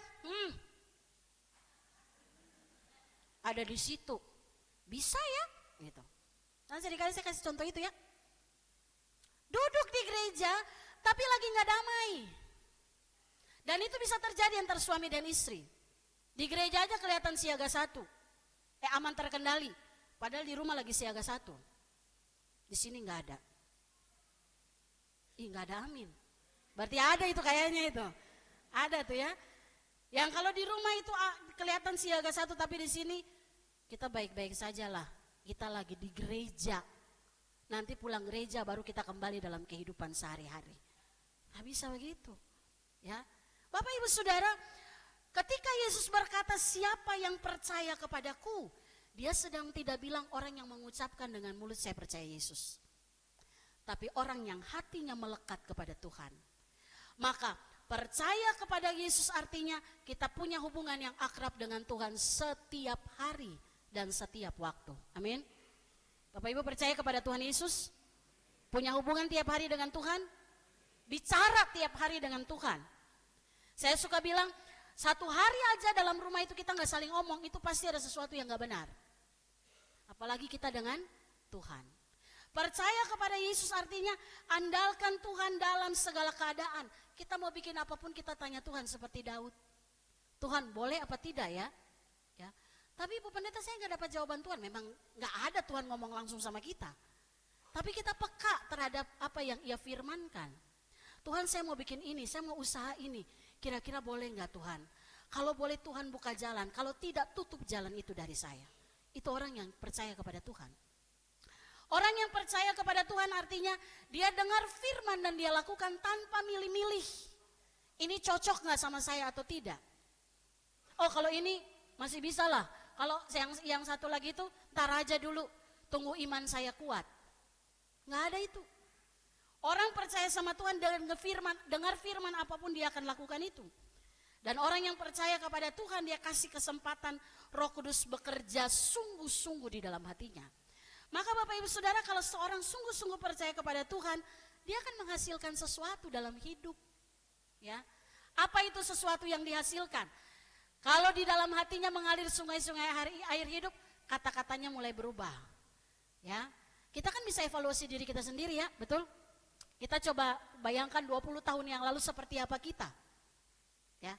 ada di situ. Bisa ya? Gitu. Nanti sekali saya kasih contoh itu ya. Duduk di gereja tapi lagi gak damai. Dan itu bisa terjadi antara suami dan istri. Di gereja aja kelihatan siaga 1. Aman terkendali. Padahal di rumah lagi siaga 1. Di sini gak ada. Gak ada amin. Berarti ada itu kayaknya itu. Ada tuh ya. Yang kalau di rumah itu kelihatan siaga 1 tapi di sini kita baik-baik saja lah. Kita lagi di gereja. Nanti pulang gereja baru kita kembali dalam kehidupan sehari-hari. Gak bisa begitu. Ya. Bapak Ibu Saudara, ketika Yesus berkata siapa yang percaya kepadaku, dia sedang tidak bilang orang yang mengucapkan dengan mulut saya percaya Yesus. Tapi orang yang hatinya melekat kepada Tuhan. Maka percaya kepada Yesus artinya kita punya hubungan yang akrab dengan Tuhan setiap hari dan setiap waktu. Amin. Bapak Ibu percaya kepada Tuhan Yesus? Punya hubungan tiap hari dengan Tuhan? Bicara tiap hari dengan Tuhan. Saya suka bilang, satu hari aja dalam rumah itu kita gak saling omong, itu pasti ada sesuatu yang gak benar. Apalagi kita dengan Tuhan. Percaya kepada Yesus artinya andalkan Tuhan dalam segala keadaan. Kita mau bikin apapun kita tanya Tuhan seperti Daud. Tuhan boleh apa tidak ya? Ya. Tapi Bu Pendeta saya gak dapat jawaban Tuhan. Memang gak ada Tuhan ngomong langsung sama kita. Tapi kita peka terhadap apa yang ia firmankan. Tuhan saya mau bikin ini, saya mau usaha ini. Kira-kira boleh gak Tuhan? Kalau boleh Tuhan buka jalan, kalau tidak tutup jalan itu dari saya. Itu orang yang percaya kepada Tuhan. Orang yang percaya kepada Tuhan artinya dia dengar firman dan dia lakukan tanpa milih-milih. Ini cocok gak sama saya atau tidak? Oh kalau ini masih bisa lah. Kalau yang satu lagi itu ntar aja dulu, tunggu iman saya kuat. Gak ada itu. Orang percaya sama Tuhan dan dengar firman apapun dia akan lakukan itu. Dan orang yang percaya kepada Tuhan dia kasih kesempatan Roh Kudus bekerja sungguh-sungguh di dalam hatinya. Maka Bapak Ibu Saudara kalau seorang sungguh-sungguh percaya kepada Tuhan, dia akan menghasilkan sesuatu dalam hidup. Ya. Apa itu sesuatu yang dihasilkan? Kalau di dalam hatinya mengalir sungai-sungai air hidup, kata-katanya mulai berubah. Ya. Kita kan bisa evaluasi diri kita sendiri ya, betul? Kita coba bayangkan 20 tahun yang lalu seperti apa kita. Ya,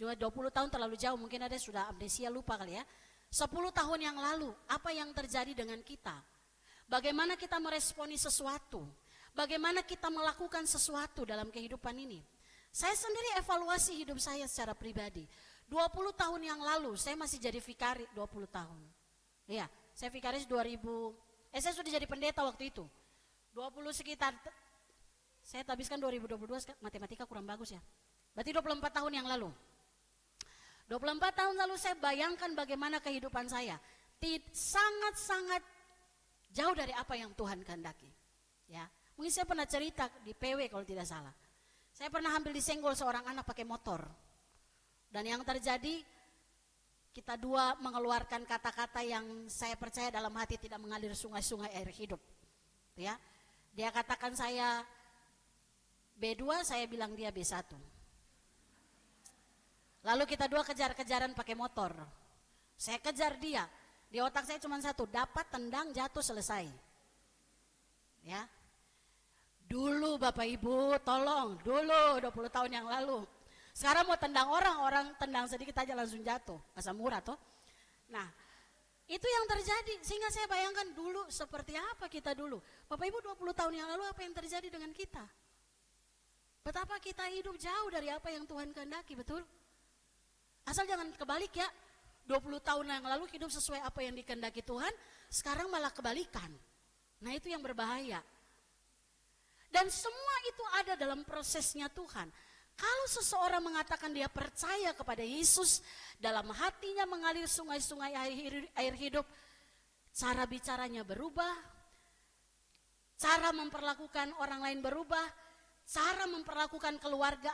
juga 20 tahun terlalu jauh, mungkin ada sudah amnesia, lupa kali ya. 10 tahun yang lalu, apa yang terjadi dengan kita? Bagaimana kita meresponi sesuatu? Bagaimana kita melakukan sesuatu dalam kehidupan ini? Saya sendiri evaluasi hidup saya secara pribadi. 20 tahun yang lalu, saya masih jadi vikaris 20 tahun. Iya, saya vikaris saya sudah jadi pendeta waktu itu. 20 sekitar, saya habiskan 2022, matematika kurang bagus ya. Berarti 24 tahun yang lalu. 24 tahun lalu saya bayangkan bagaimana kehidupan saya. Sangat-sangat jauh dari apa yang Tuhan kehendaki. Ya, mungkin saya pernah cerita di PW kalau tidak salah. Saya pernah hampir disenggol seorang anak pakai motor. Dan yang terjadi, kita dua mengeluarkan kata-kata yang saya percaya dalam hati tidak mengalir sungai-sungai air hidup. Ya, dia katakan saya B2, saya bilang dia B1. Lalu kita dua kejar-kejaran pakai motor. Saya kejar dia. Di otak saya cuma satu, dapat, tendang, jatuh, selesai. Ya. Dulu Bapak Ibu, tolong, dulu 20 tahun yang lalu. Sekarang mau tendang orang tendang sedikit aja langsung jatuh. Asam urat toh. Nah, itu yang terjadi. Sehingga saya bayangkan dulu seperti apa kita dulu. Bapak Ibu 20 tahun yang lalu apa yang terjadi dengan kita? Betapa kita hidup jauh dari apa yang Tuhan kehendaki, betul? Asal jangan kebalik ya. 20 tahun yang lalu hidup sesuai apa yang dikehendaki Tuhan, sekarang malah kebalikan. Nah, itu yang berbahaya. Dan semua itu ada dalam prosesnya Tuhan. Kalau seseorang mengatakan dia percaya kepada Yesus, dalam hatinya mengalir sungai-sungai air hidup, cara bicaranya berubah, cara memperlakukan orang lain berubah, cara memperlakukan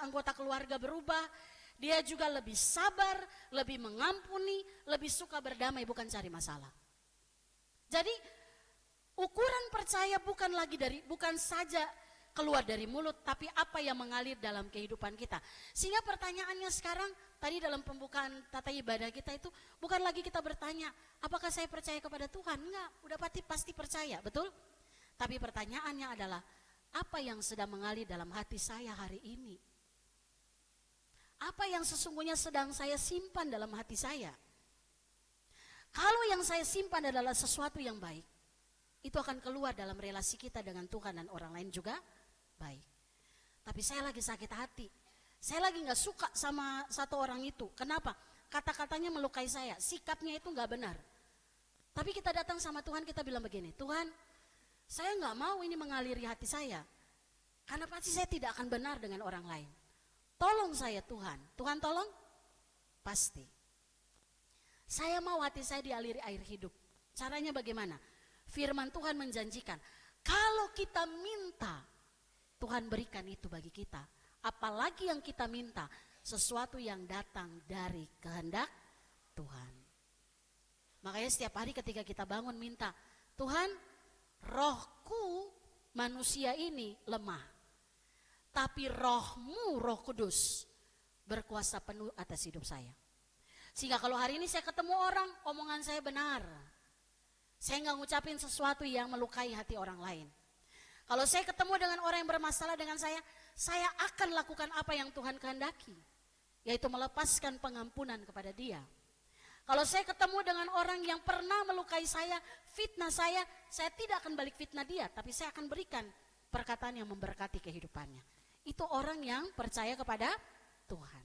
anggota keluarga berubah. Dia juga lebih sabar, lebih mengampuni, lebih suka berdamai, bukan cari masalah. Jadi ukuran percaya bukan saja keluar dari mulut, tapi apa yang mengalir dalam kehidupan kita. Sehingga pertanyaannya sekarang, tadi dalam pembukaan tata ibadah kita itu, bukan lagi kita bertanya, apakah saya percaya kepada Tuhan? Enggak, udah pasti percaya, betul? Tapi pertanyaannya adalah, apa yang sedang mengalir dalam hati saya hari ini? Apa yang sesungguhnya sedang saya simpan dalam hati saya? Kalau yang saya simpan adalah sesuatu yang baik, itu akan keluar dalam relasi kita dengan Tuhan dan orang lain juga baik. Tapi saya lagi sakit hati. Saya lagi gak suka sama satu orang itu. Kenapa? Kata-katanya melukai saya, sikapnya itu gak benar. Tapi kita datang sama Tuhan, kita bilang begini, Tuhan, saya gak mau ini mengaliri hati saya. Karena pasti saya tidak akan benar dengan orang lain. Tolong saya Tuhan. Tuhan tolong? Pasti. Saya mau hati saya dialiri air hidup. Caranya bagaimana? Firman Tuhan menjanjikan, kalau kita minta, Tuhan berikan itu bagi kita. Apalagi yang kita minta, sesuatu yang datang dari kehendak Tuhan. Makanya setiap hari ketika kita bangun minta, Tuhan, rohku manusia ini lemah. Tapi rohmu, Roh Kudus, berkuasa penuh atas hidup saya. Sehingga kalau hari ini saya ketemu orang, omongan saya benar. Saya nggak ngucapin sesuatu yang melukai hati orang lain. Kalau saya ketemu dengan orang yang bermasalah dengan saya akan lakukan apa yang Tuhan kehendaki. Yaitu melepaskan pengampunan kepada dia. Kalau saya ketemu dengan orang yang pernah melukai saya, fitnah saya tidak akan balik fitnah dia. Tapi saya akan berikan perkataan yang memberkati kehidupannya. Itu orang yang percaya kepada Tuhan.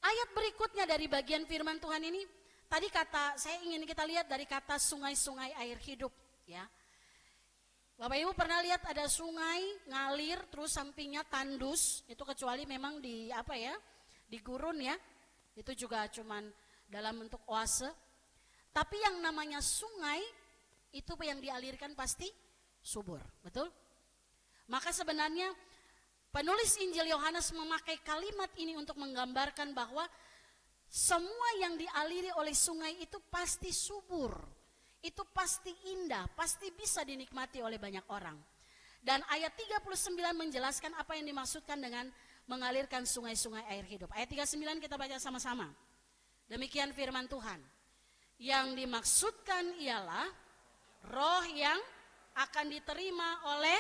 Ayat berikutnya dari bagian firman Tuhan ini, tadi saya ingin kita lihat dari kata sungai-sungai air hidup, ya. Bapak Ibu pernah lihat ada sungai ngalir terus sampingnya tandus, itu kecuali memang di gurun ya. Itu juga cuman dalam bentuk oase. Tapi yang namanya sungai itu yang dialirkan pasti subur, betul? Maka sebenarnya penulis Injil Yohanes memakai kalimat ini untuk menggambarkan bahwa semua yang dialiri oleh sungai itu pasti subur, itu pasti indah, pasti bisa dinikmati oleh banyak orang. Dan ayat 39 menjelaskan apa yang dimaksudkan dengan mengalirkan sungai-sungai air hidup. Ayat 39 kita baca sama-sama. Demikian firman Tuhan. Yang dimaksudkan ialah Roh yang akan diterima oleh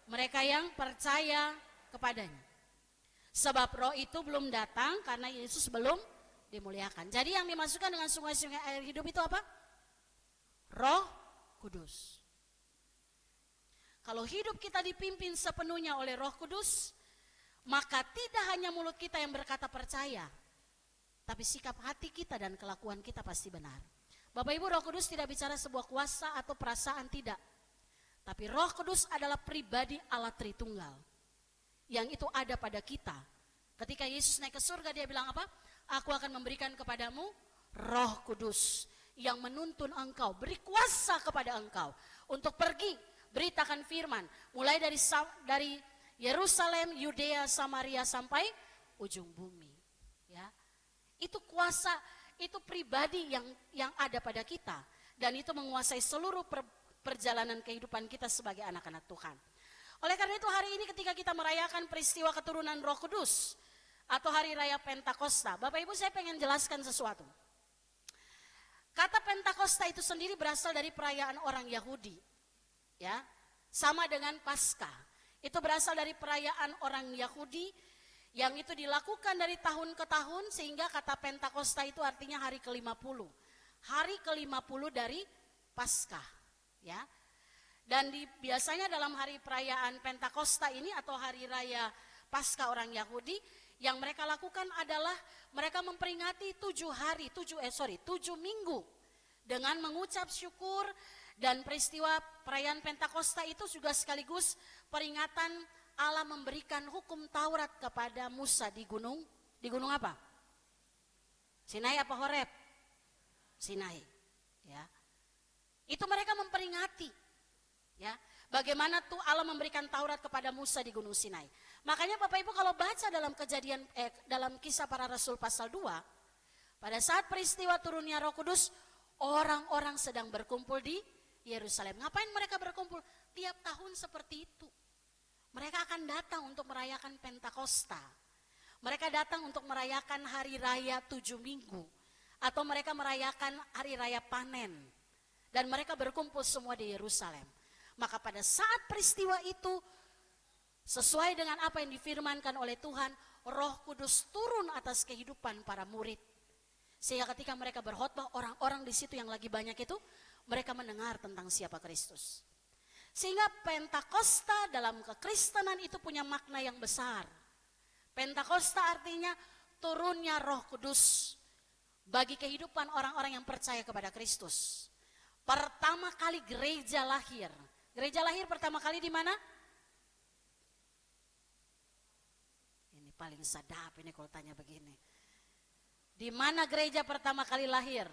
mereka yang percaya kepadanya. Sebab roh itu belum datang karena Yesus belum dimuliakan. Jadi yang dimasukkan dengan sungai-sungai air hidup itu apa? Roh Kudus. Kalau hidup kita dipimpin sepenuhnya oleh Roh Kudus, maka tidak hanya mulut kita yang berkata percaya, tapi sikap hati kita dan kelakuan kita pasti benar. Bapak Ibu, Roh Kudus tidak bicara sebuah kuasa atau perasaan, tidak. Tapi Roh Kudus adalah pribadi Allah Tritunggal. Yang itu ada pada kita. Ketika Yesus naik ke surga, dia bilang apa? Aku akan memberikan kepadamu Roh Kudus yang menuntun engkau, beri kuasa kepada engkau untuk pergi beritakan firman, mulai dari Yerusalem, Yudea, Samaria sampai ujung bumi. Ya, itu kuasa, itu pribadi yang ada pada kita, dan itu menguasai seluruh perjalanan kehidupan kita sebagai anak-anak Tuhan. Oleh karena itu hari ini ketika kita merayakan peristiwa keturunan Roh Kudus atau hari raya Pentakosta, Bapak Ibu, saya pengen jelaskan sesuatu. Kata Pentakosta itu sendiri berasal dari perayaan orang Yahudi, ya, sama dengan Paskah. Itu berasal dari perayaan orang Yahudi yang itu dilakukan dari tahun ke tahun, sehingga kata Pentakosta itu artinya hari ke-50. Hari ke-50 dari Paskah, ya. Dan biasanya dalam hari perayaan Pentakosta ini atau hari raya Paskah orang Yahudi, yang mereka lakukan adalah mereka memperingati 7 minggu dengan mengucap syukur, dan peristiwa perayaan Pentakosta itu juga sekaligus peringatan Allah memberikan hukum Taurat kepada Musa di gunung apa? Sinai apa Horeb? Sinai, ya. Itu mereka memperingati, ya, bagaimana tuh Allah memberikan Taurat kepada Musa di Gunung Sinai. Makanya Bapak Ibu kalau baca dalam dalam Kisah Para Rasul pasal 2, pada saat peristiwa turunnya Roh Kudus, orang-orang sedang berkumpul di Yerusalem. Ngapain mereka berkumpul? Tiap tahun seperti itu. Mereka akan datang untuk merayakan Pentakosta. Mereka datang untuk merayakan hari raya 7 minggu. Atau mereka merayakan hari raya panen. Dan mereka berkumpul semua di Yerusalem. Maka pada saat peristiwa itu, sesuai dengan apa yang difirmankan oleh Tuhan, Roh Kudus turun atas kehidupan para murid. Sehingga ketika mereka berkhotbah, orang-orang di situ yang lagi banyak itu, mereka mendengar tentang siapa Kristus. Sehingga Pentakosta dalam kekristenan itu punya makna yang besar. Pentakosta artinya turunnya Roh Kudus bagi kehidupan orang-orang yang percaya kepada Kristus. Pertama kali gereja lahir. Gereja lahir pertama kali di mana? Ini paling sadap ini kalau tanya begini. Di mana gereja pertama kali lahir?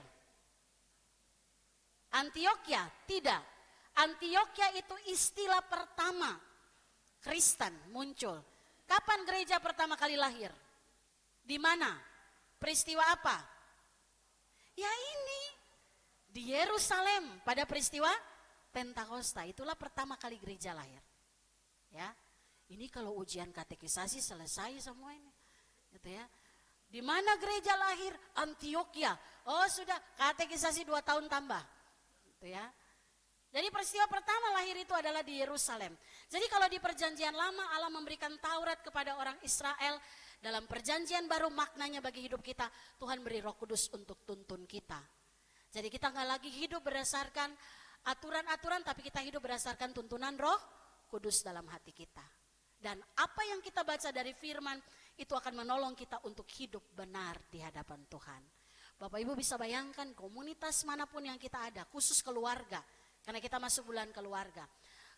Antioquia? Tidak. Antioquia itu istilah pertama Kristen muncul. Kapan gereja pertama kali lahir? Di mana? Peristiwa apa? Ya ini, di Yerusalem pada peristiwa Pentakosta. Itulah pertama kali gereja lahir. Ya, ini kalau ujian katekisasi selesai semua ini, gitu ya. Di mana gereja lahir? Antioquia. Oh sudah, katekisasi 2 tahun tambah, gitu ya. Jadi peristiwa pertama lahir itu adalah di Yerusalem. Jadi kalau di perjanjian lama Allah memberikan Taurat kepada orang Israel, dalam perjanjian baru maknanya bagi hidup kita, Tuhan beri Roh Kudus untuk tuntun kita. Jadi kita nggak lagi hidup berdasarkan aturan-aturan, tapi kita hidup berdasarkan tuntunan Roh Kudus dalam hati kita. Dan apa yang kita baca dari firman itu akan menolong kita untuk hidup benar di hadapan Tuhan. Bapak Ibu bisa bayangkan komunitas manapun yang kita ada, khusus keluarga, karena kita masuk bulan keluarga.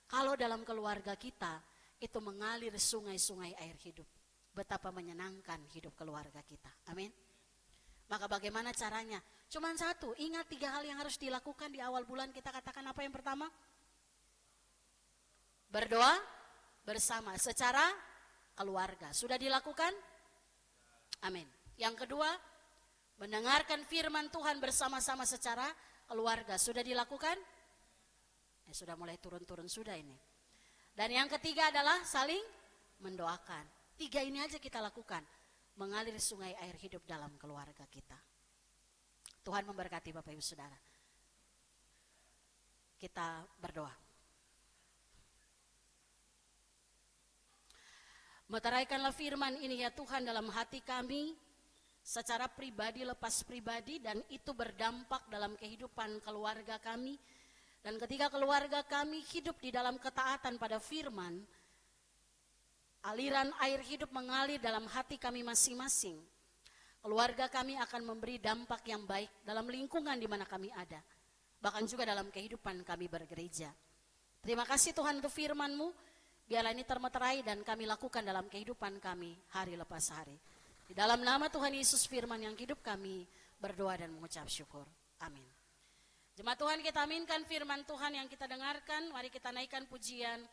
Kalau dalam keluarga kita itu mengalir sungai-sungai air hidup, betapa menyenangkan hidup keluarga kita. Amin. Maka bagaimana caranya? Cuman satu, ingat 3 hal yang harus dilakukan di awal bulan. Kita katakan apa yang pertama? Berdoa bersama secara keluarga. Sudah dilakukan? Amin. Yang kedua, mendengarkan firman Tuhan bersama-sama secara keluarga. Sudah dilakukan? Sudah mulai turun-turun sudah ini. Dan yang ketiga adalah saling mendoakan. 3 ini aja kita lakukan. Mengalir sungai air hidup dalam keluarga kita. Tuhan memberkati Bapak Ibu Saudara. Kita berdoa. Meteraikanlah firman ini ya Tuhan dalam hati kami secara pribadi lepas pribadi, dan itu berdampak dalam kehidupan keluarga kami. Dan ketika keluarga kami hidup di dalam ketaatan pada firman, aliran air hidup mengalir dalam hati kami masing-masing. Keluarga kami akan memberi dampak yang baik dalam lingkungan di mana kami ada, bahkan juga dalam kehidupan kami bergereja. Terima kasih Tuhan untuk firman-Mu, biarlah ini termeterai dan kami lakukan dalam kehidupan kami hari lepas hari. Di dalam nama Tuhan Yesus firman yang hidup kami berdoa dan mengucap syukur. Amin. Jemaat Tuhan, kita aminkan firman Tuhan yang kita dengarkan. Mari kita naikkan pujian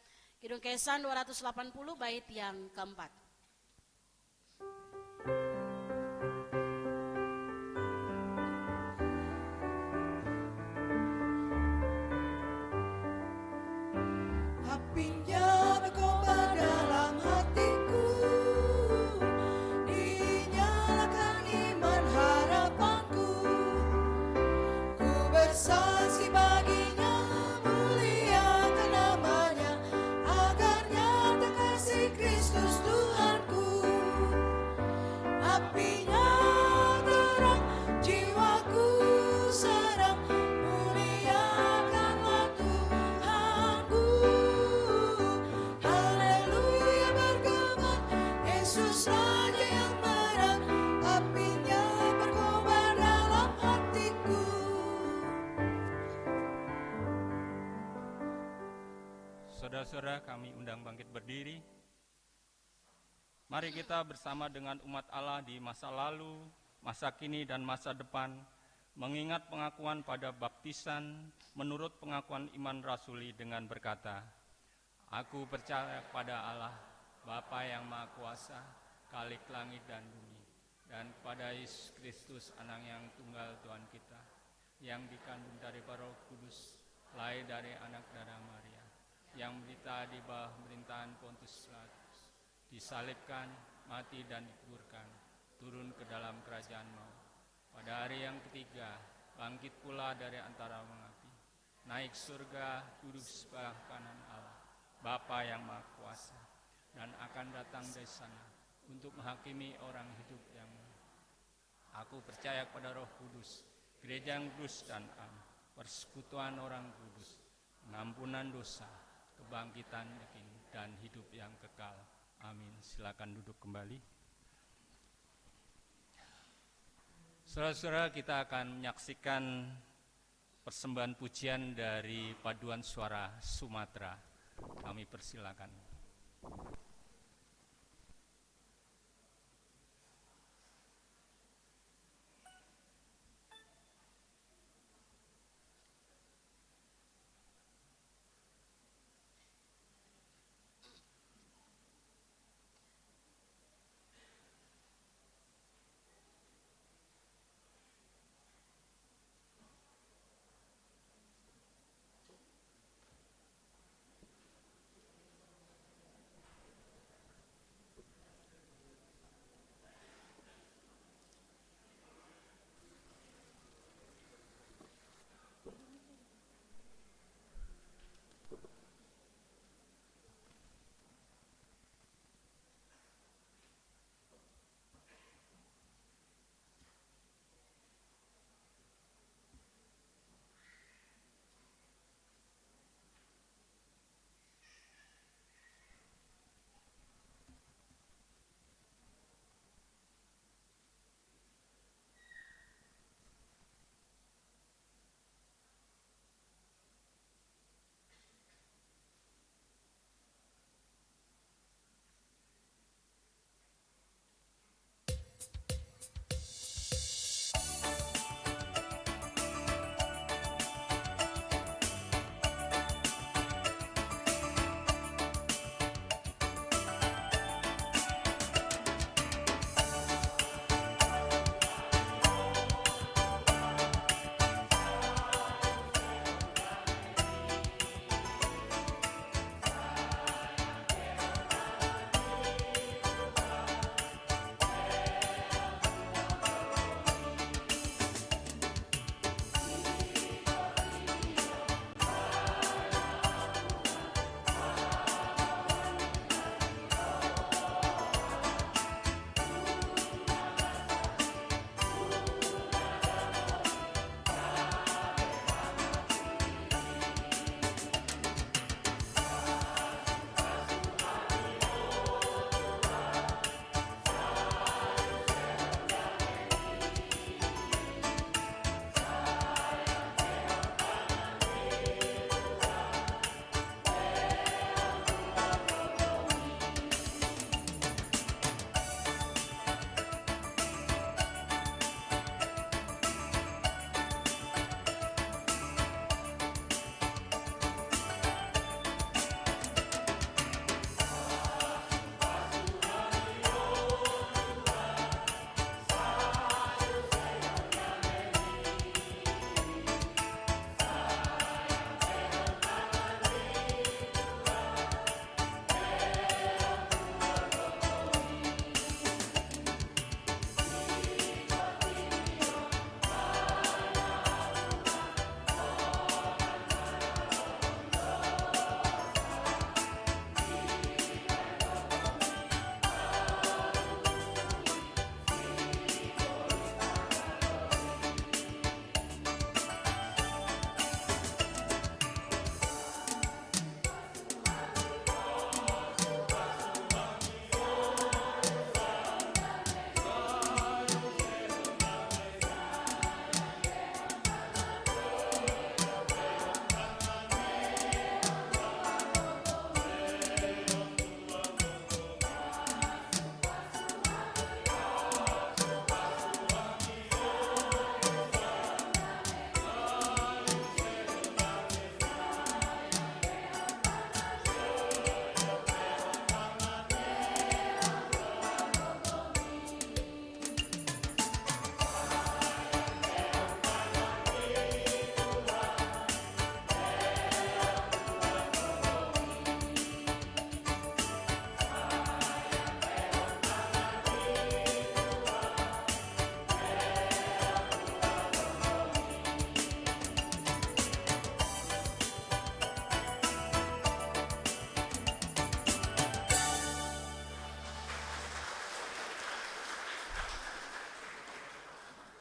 Kidung Kesan 280 bait yang keempat. Apinya berkobar dalam hatiku, dinyalakan iman harapanku. Ku bersaksi baginya, muliakan namanya, agar nyata kasih Kristus Tuhanku. Apinya terang, jiwaku sedang, muliakanlah Tuhanku. Haleluya bergema, Yesus Raja yang menang, apinya berkobar dalam hatiku. Saudara-saudara, kami undang bangkit berdiri. Mari kita bersama dengan umat Allah di masa lalu, masa kini, dan masa depan, mengingat pengakuan pada baptisan menurut pengakuan iman rasuli dengan berkata, Aku percaya pada Allah, Bapa yang Maha Kuasa, Khalik langit dan bumi, dan kepada Yesus Kristus, Anak yang tunggal Tuhan kita, yang dikandung dari Roh Kudus, lahir dari anak darah Maria, yang menderita di bawah pemerintahan Pontius Pilatus, disalibkan, mati dan dikuburkan, turun ke dalam kerajaan maut. Pada hari yang ketiga, bangkit pula dari antara mati, naik surga, duduk sebelah kanan Allah, Bapa yang Maha Kuasa, dan akan datang dari sana untuk menghakimi orang hidup yang mati. Aku percaya kepada Roh Kudus, gereja yang kudus dan am, persekutuan orang kudus, pengampunan dosa, kebangkitan dan hidup yang kekal. Amin. Silakan duduk kembali. Saudara-saudara, kita akan menyaksikan persembahan pujian dari Paduan Suara Sumatera. Kami persilakan.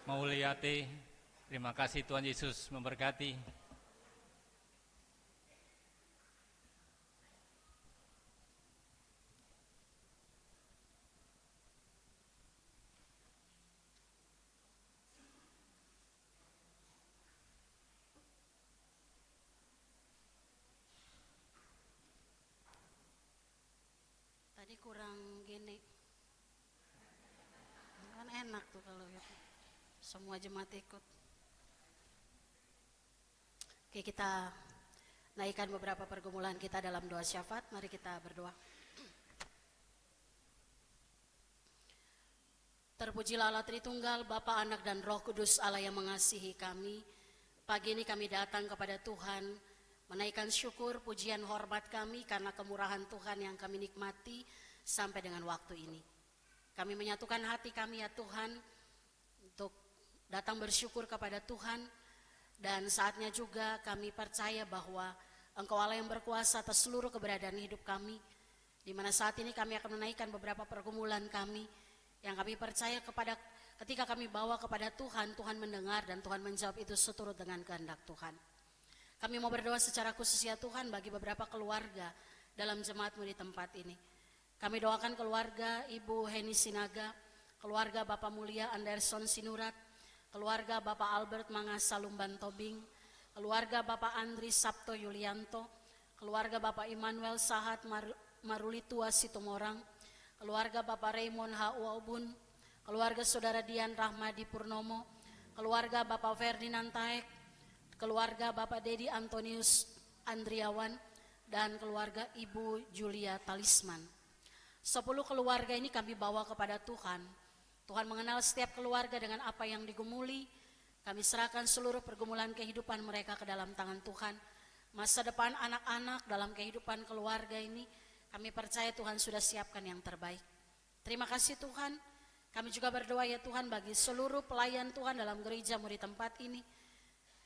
Mauliate, terima kasih Tuhan Yesus memberkati. Tadi kurang gini, kan enak tuh kalau gitu. Semua jemaat ikut. Oke, kita naikkan beberapa pergumulan kita dalam doa syafaat. Mari kita berdoa. Terpujilah Allah Tritunggal, Bapa, Anak, dan Roh Kudus, Allah yang mengasihi kami. Pagi ini kami datang kepada Tuhan, menaikkan syukur, pujian, hormat kami karena kemurahan Tuhan yang kami nikmati sampai dengan waktu ini. Kami menyatukan hati kami ya Tuhan, untuk datang bersyukur kepada Tuhan. Dan saatnya juga kami percaya bahwa Engkau Allah yang berkuasa atas seluruh keberadaan hidup kami, di mana saat ini kami akan menaikkan beberapa pergumulan kami, yang kami percaya ketika kami bawa kepada Tuhan, Tuhan mendengar dan Tuhan menjawab itu seturut dengan kehendak Tuhan. Kami mau berdoa secara khusus ya Tuhan bagi beberapa keluarga dalam jemaat-Mu di tempat ini. Kami doakan keluarga Ibu Heni Sinaga, keluarga Bapak Mulia Anderson Sinurat, keluarga Bapak Albert Mangasa Lumban Tobing, keluarga Bapak Andri Sabto Yulianto, keluarga Bapak Immanuel Sahat Marulitua Situmorang, keluarga Bapak Raymond H. Uaubun, keluarga Saudara Dian Rahmadi Purnomo, keluarga Bapak Ferdinand Taek, keluarga Bapak Dedi Antonius Andriawan, dan keluarga Ibu Julia Talisman. 10 keluarga ini kami bawa kepada Tuhan. Tuhan mengenal setiap keluarga dengan apa yang digumuli. Kami serahkan seluruh pergumulan kehidupan mereka ke dalam tangan Tuhan. Masa depan anak-anak dalam kehidupan keluarga ini, kami percaya Tuhan sudah siapkan yang terbaik. Terima kasih Tuhan. Kami juga berdoa ya Tuhan bagi seluruh pelayan Tuhan dalam gereja-Mu di tempat ini.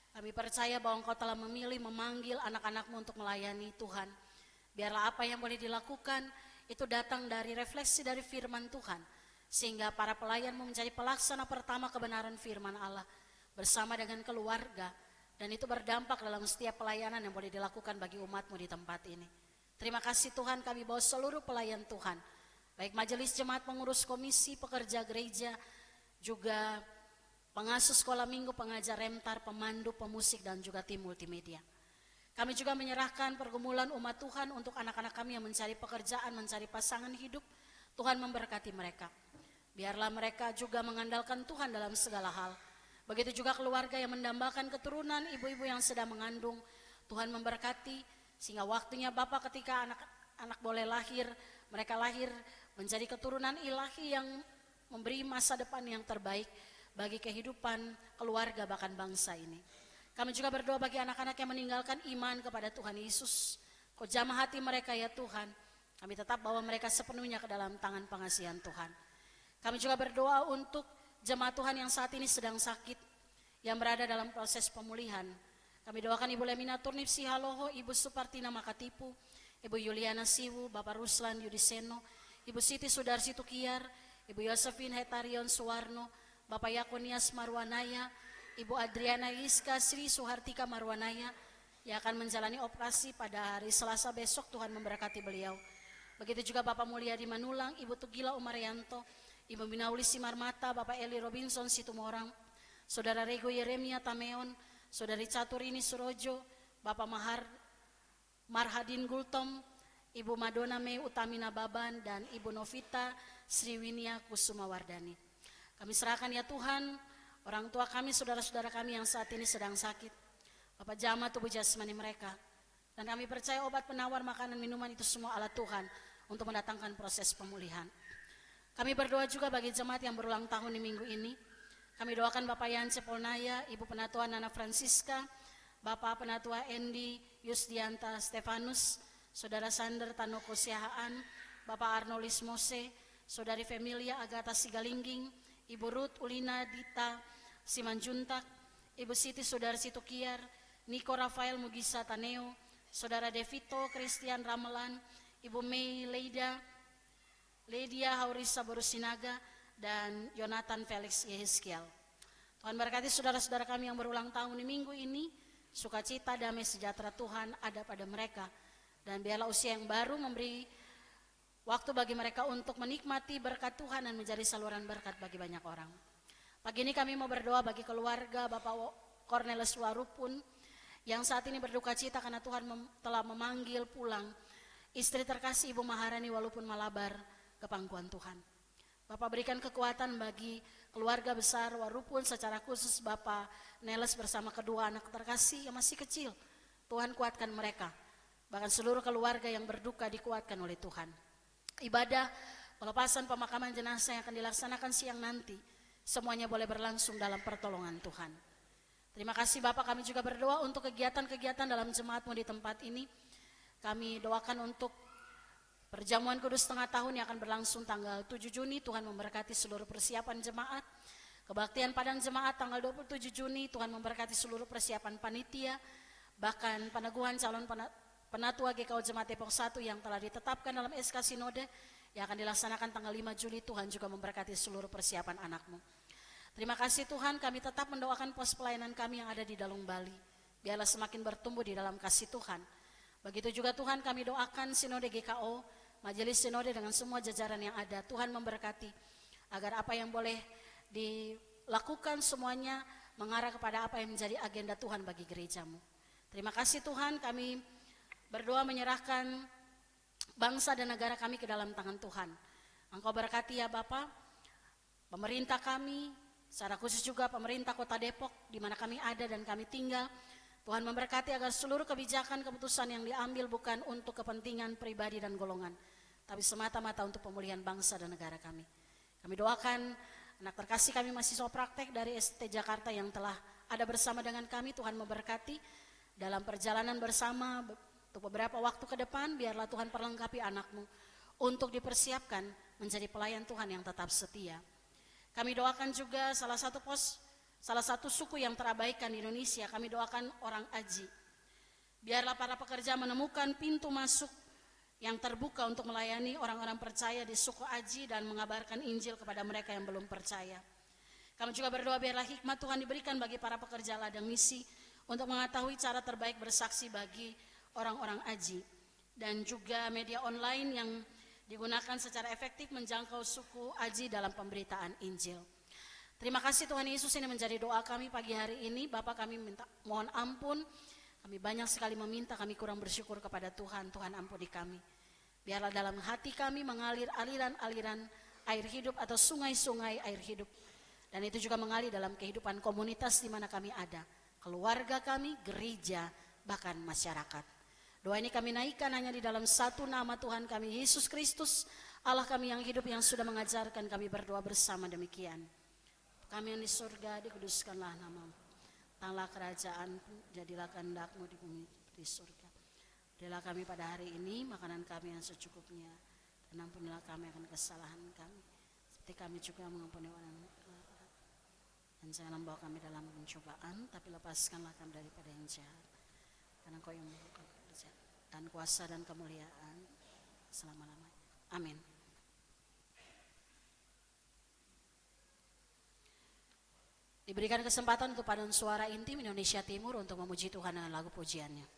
Kami percaya bahwa Engkau telah memilih, memanggil anak-anak-Mu untuk melayani Tuhan. Biarlah apa yang boleh dilakukan itu datang dari refleksi dari firman Tuhan, sehingga para pelayan-Mu menjadi pelaksana pertama kebenaran firman Allah bersama dengan keluarga, dan itu berdampak dalam setiap pelayanan yang boleh dilakukan bagi umat-Mu di tempat ini. Terima kasih Tuhan, kami bawa seluruh pelayan Tuhan, baik majelis jemaat, pengurus komisi, pekerja gereja, juga pengasuh sekolah minggu, pengajar remtar, pemandu, pemusik, dan juga tim multimedia. Kami juga menyerahkan pergumulan umat Tuhan untuk anak-anak kami yang mencari pekerjaan, mencari pasangan hidup. Tuhan memberkati mereka. Biarlah mereka juga mengandalkan Tuhan dalam segala hal. Begitu juga keluarga yang mendambakan keturunan, ibu-ibu yang sedang mengandung. Tuhan memberkati sehingga waktunya Bapa ketika anak-anak boleh lahir, mereka lahir menjadi keturunan ilahi yang memberi masa depan yang terbaik bagi kehidupan keluarga bahkan bangsa ini. Kami juga berdoa bagi anak-anak yang meninggalkan iman kepada Tuhan Yesus. Kau jamah hati mereka ya Tuhan. Kami tetap bawa mereka sepenuhnya ke dalam tangan pengasihan Tuhan. Kami juga berdoa untuk jemaat Tuhan yang saat ini sedang sakit, yang berada dalam proses pemulihan. Kami doakan Ibu Lemina Turnip Sihaloho, Ibu Supartina Makatipu, Ibu Yuliana Siwu, Bapak Ruslan Yudiseno, Ibu Siti Sudarsi Tukiar, Ibu Yosefin Hetarion Suwarno, Bapak Yakonias Marwanaya, Ibu Adriana Iska Sri Suhartika Marwanaya yang akan menjalani operasi pada hari Selasa besok. Tuhan memberkati beliau. Begitu juga Bapak Mulyadi Manulang, Ibu Tugila Umaryanto, Ibu Minauli Simarmata, Bapak Eli Robinson Situmorang, Saudara Rego Yeremia Tameon, Saudari Caturini Surojo, Bapak Marhadin Gultom, Ibu Madonna Mei Utamina Baban, dan Ibu Novita Sriwinia Kusuma Wardani. Kami serahkan ya Tuhan orang tua kami, saudara-saudara kami yang saat ini sedang sakit. Bapak jamah tubuh jasmani mereka. Dan kami percaya obat, penawar, makanan, minuman itu semua alat Tuhan untuk mendatangkan proses pemulihan. Kami berdoa juga bagi jemaat yang berulang tahun di minggu ini. Kami doakan Bapak Yance Polnaya, Ibu Penatua Nana Francisca, Bapak Penatua Endi Yusdianta Stefanus, Saudara Sander Tanoko Siahaan, Bapak Arnolis Mose, Saudari Femilia Agatha Sigalingging, Ibu Ruth Ulina Dita Simanjuntak, Ibu Siti Sudarsi Tukiar, Niko Rafael Mugisa Taneo, Saudara Devito Christian Ramelan, Ibu Mei Ledia Haurisa Borusinaga, dan Yonatan Felix Yehiskiel. Tuhan berkati saudara-saudara kami yang berulang tahun di minggu ini. Sukacita, damai, sejahtera Tuhan ada pada mereka. Dan biarlah usia yang baru memberi waktu bagi mereka untuk menikmati berkat Tuhan dan menjadi saluran berkat bagi banyak orang. Pagi ini kami mau berdoa bagi keluarga Bapak Cornelius Warupun yang saat ini berduka cita karena Tuhan telah memanggil pulang istri terkasih Ibu Maharani walaupun Malabar ke pangkuan Tuhan. Bapak berikan kekuatan bagi keluarga besar Warupun, secara khusus Bapak Neles bersama kedua anak terkasih yang masih kecil. Tuhan kuatkan mereka. Bahkan seluruh keluarga yang berduka dikuatkan oleh Tuhan. Ibadah pelepasan pemakaman jenazah yang akan dilaksanakan siang nanti, semuanya boleh berlangsung dalam pertolongan Tuhan. Terima kasih Bapak, kami juga berdoa untuk kegiatan-kegiatan dalam jemaatmu di tempat ini. Kami doakan untuk perjamuan kudus setengah tahun yang akan berlangsung tanggal 7 Juni. Tuhan memberkati seluruh persiapan jemaat. Kebaktian Padang Jemaat tanggal 27 Juni. Tuhan memberkati seluruh persiapan panitia. Bahkan peneguhan calon penatua GKO Jemaat Depok 1 yang telah ditetapkan dalam SK Sinode yang akan dilaksanakan tanggal 5 Juli. Tuhan juga memberkati seluruh persiapan anakmu. Terima kasih Tuhan, kami tetap mendoakan pos pelayanan kami yang ada di Dalung Bali. Biarlah semakin bertumbuh di dalam kasih Tuhan. Begitu juga Tuhan, kami doakan Sinode GKO, Majelis Sinode dengan semua jajaran yang ada. Tuhan memberkati agar apa yang boleh dilakukan semuanya mengarah kepada apa yang menjadi agenda Tuhan bagi gerejamu. Terima kasih Tuhan, kami berdoa menyerahkan bangsa dan negara kami ke dalam tangan Tuhan. Engkau berkati ya Bapa, pemerintah kami, secara khusus juga pemerintah Kota Depok di mana kami ada dan kami tinggal. Tuhan memberkati agar seluruh kebijakan keputusan yang diambil bukan untuk kepentingan pribadi dan golongan, tapi semata-mata untuk pemulihan bangsa dan negara kami. Kami doakan anak terkasih kami mahasiswa praktek dari ST Jakarta yang telah ada bersama dengan kami. Tuhan memberkati dalam perjalanan bersama untuk beberapa waktu ke depan. Biarlah Tuhan perlengkapi anakmu untuk dipersiapkan menjadi pelayan Tuhan yang tetap setia. Kami doakan juga salah satu suku yang terabaikan di Indonesia. Kami doakan orang Aji. Biarlah para pekerja menemukan pintu masuk yang terbuka untuk melayani orang-orang percaya di suku Aji dan mengabarkan Injil kepada mereka yang belum percaya. Kami juga berdoa biarlah hikmat Tuhan diberikan bagi para pekerja ladang misi untuk mengetahui cara terbaik bersaksi bagi orang-orang Aji. Dan juga media online yang digunakan secara efektif menjangkau suku Aji dalam pemberitaan Injil. Terima kasih Tuhan Yesus, ini menjadi doa kami pagi hari ini. Bapak, kami mohon ampun. Kami banyak sekali meminta, kami kurang bersyukur kepada Tuhan. Tuhan ampuni kami. Biarlah dalam hati kami mengalir aliran-aliran air hidup atau sungai-sungai air hidup. Dan itu juga mengalir dalam kehidupan komunitas di mana kami ada. Keluarga kami, gereja, bahkan masyarakat. Doa ini kami naikkan hanya di dalam satu nama Tuhan kami, Yesus Kristus. Allah kami yang hidup yang sudah mengajarkan kami berdoa bersama demikian. Kami yang di surga, dikuduskanlah namamu. Datanglah kerajaan-Mu, jadilah kehendak-Mu di bumi di surga. Berilah kami pada hari ini makanan kami yang secukupnya, dan ampunilah kami akan kesalahan kami, seperti kami juga mengampuni orang. Dan jangan membawa kami dalam pencobaan, tapi lepaskanlah kami daripada yang jahat. Karena Engkau yang membuka dan kuasa dan kemuliaan selama-lamanya. Amin. Diberikan kesempatan untuk paduan suara intim Indonesia Timur untuk memuji Tuhan dengan lagu pujiannya.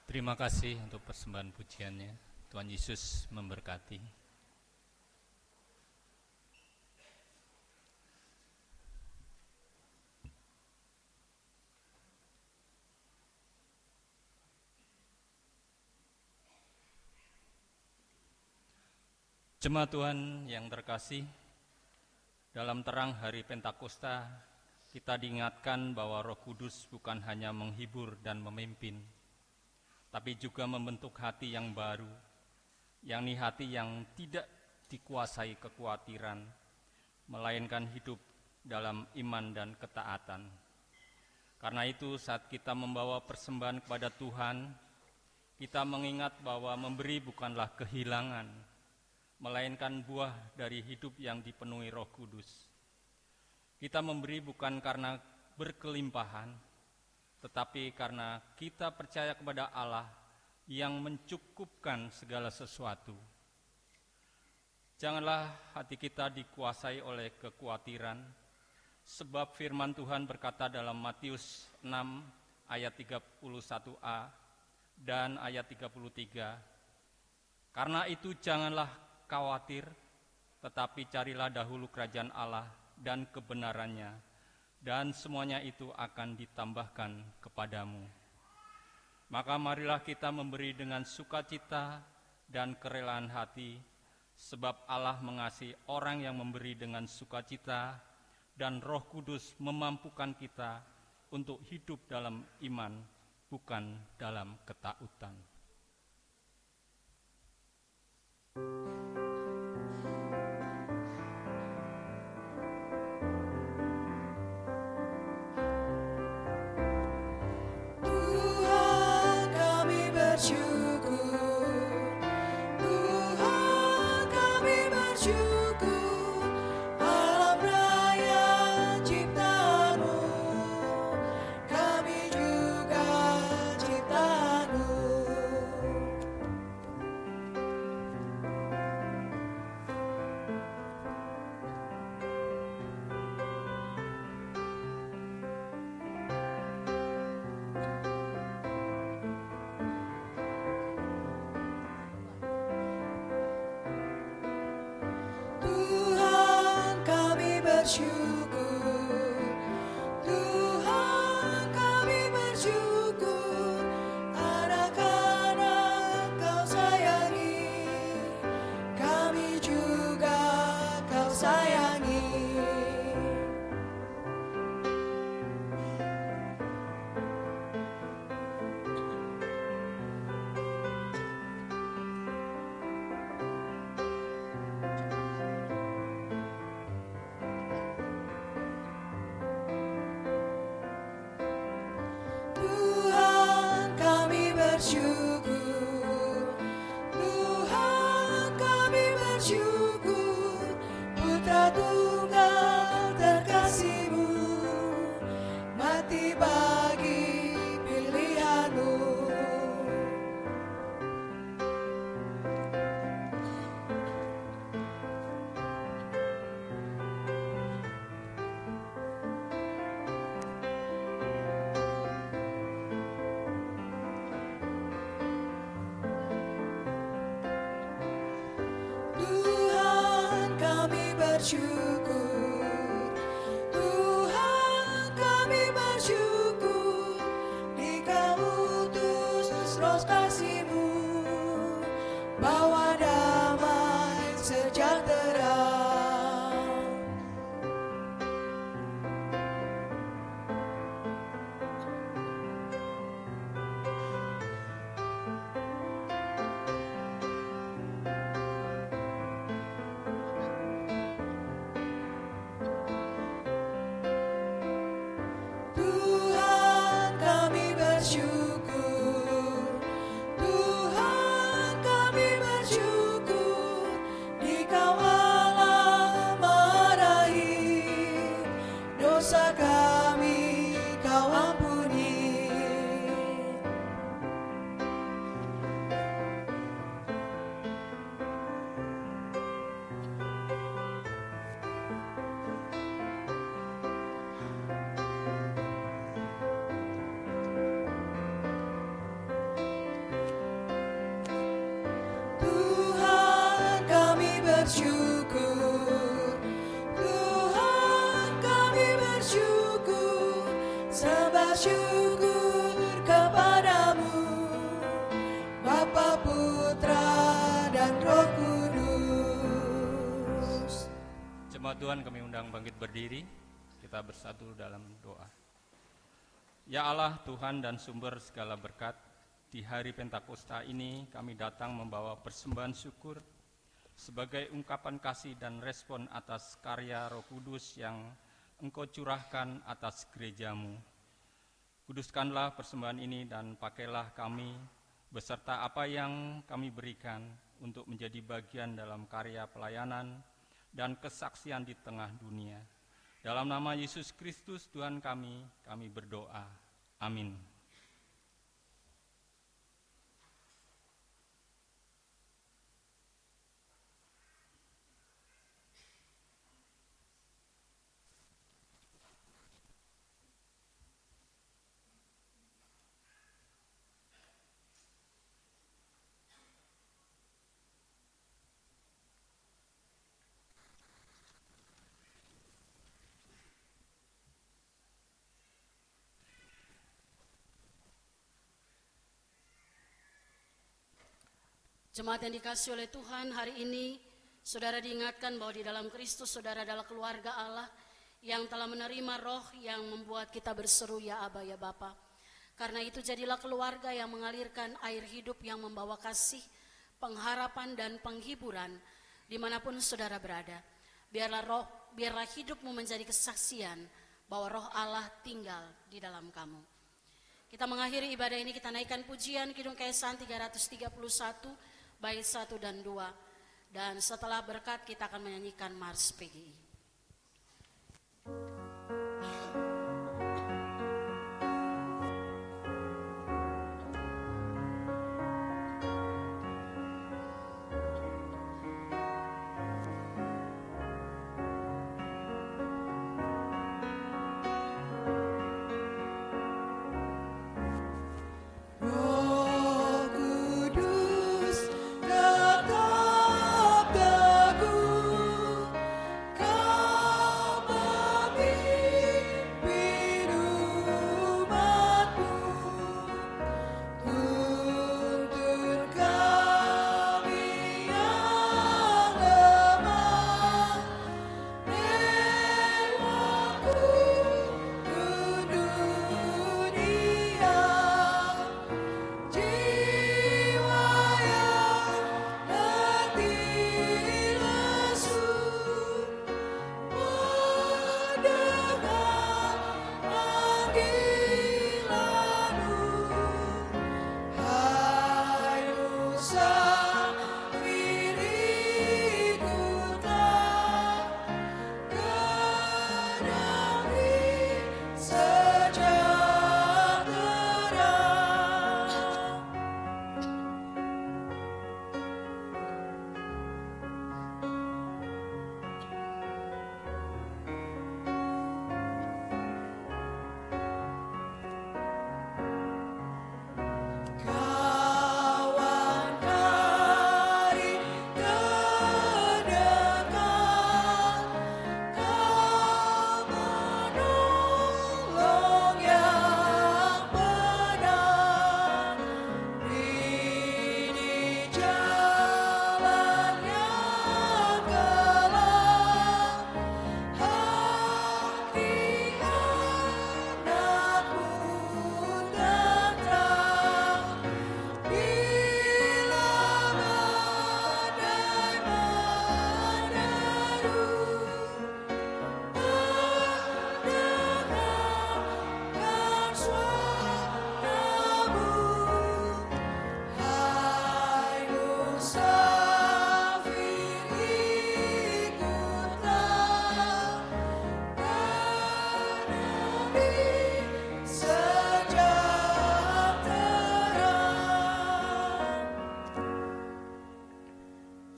Terima kasih untuk persembahan pujiannya. Tuhan Yesus memberkati. Jemaat Tuhan yang terkasih, dalam terang hari Pentakosta, kita diingatkan bahwa Roh Kudus bukan hanya menghibur dan memimpin, tapi juga membentuk hati yang baru, yakni hati yang tidak dikuasai kekhawatiran, melainkan hidup dalam iman dan ketaatan. Karena itu saat kita membawa persembahan kepada Tuhan, kita mengingat bahwa memberi bukanlah kehilangan, melainkan buah dari hidup yang dipenuhi Roh Kudus. Kita memberi bukan karena berkelimpahan, tetapi karena kita percaya kepada Allah yang mencukupkan segala sesuatu. Janganlah hati kita dikuasai oleh kekhawatiran, sebab firman Tuhan berkata dalam Matius 6 ayat 31a dan ayat 33, "Karena itu janganlah khawatir, tetapi carilah dahulu kerajaan Allah dan kebenarannya, dan semuanya itu akan ditambahkan kepadamu." Maka marilah kita memberi dengan sukacita dan kerelaan hati, sebab Allah mengasihi orang yang memberi dengan sukacita, dan Roh Kudus memampukan kita untuk hidup dalam iman, bukan dalam ketakutan. Tuhan kami bersyukur, Tuhan kami bersyukur, alam raya ciptaan-Mu, kami juga ciptaan-Mu. Tuhan kami bersyukur, Tuhan kami bersyukur, anak-anak Kau sayangi, kami juga Kau sayangi. Tuhan kami bersyukur, Tuhan kami bersyukur, Putra Tunggal terkasih-Mu, mati bagi pilihan-Mu. Tuhan kami bersyukur, Tuhan kami bersyukur, Dikau utus Roh kasih-Mu, bawa damai sejahtera. Tuhan kami bersyukur, Tuhan kami bersyukur, Dikau Allah Maha Rahim, dosa kami Kau ampuni. bersyukur, Tuhan kami bersyukur, sembah syukur kepadamu, Bapa, Putra, dan Roh Kudus. Jemaat Tuhan, kami undang bangkit berdiri, kita bersatu dalam doa. Ya Allah, Tuhan dan sumber segala berkat, di hari Pentakosta ini kami datang membawa persembahan syukur sebagai ungkapan kasih dan respon atas karya Roh Kudus yang Engkau curahkan atas gerejamu. Kuduskanlah persembahan ini dan pakailah kami beserta apa yang kami berikan untuk menjadi bagian dalam karya pelayanan dan kesaksian di tengah dunia. Dalam nama Yesus Kristus Tuhan kami berdoa. Amin. Jemaat yang dikasihi oleh Tuhan, hari ini saudara diingatkan bahwa di dalam Kristus saudara adalah keluarga Allah yang telah menerima roh yang membuat kita berseru ya Aba ya Bapa. Karena itu jadilah keluarga yang mengalirkan air hidup yang membawa kasih, pengharapan dan penghiburan dimanapun saudara berada. Biarlah hidupmu menjadi kesaksian bahwa roh Allah tinggal di dalam kamu. Kita mengakhiri ibadah ini, kita naikkan pujian Kidung Keesan 331 bait 1 dan 2, dan setelah berkat kita akan menyanyikan Mars PGI.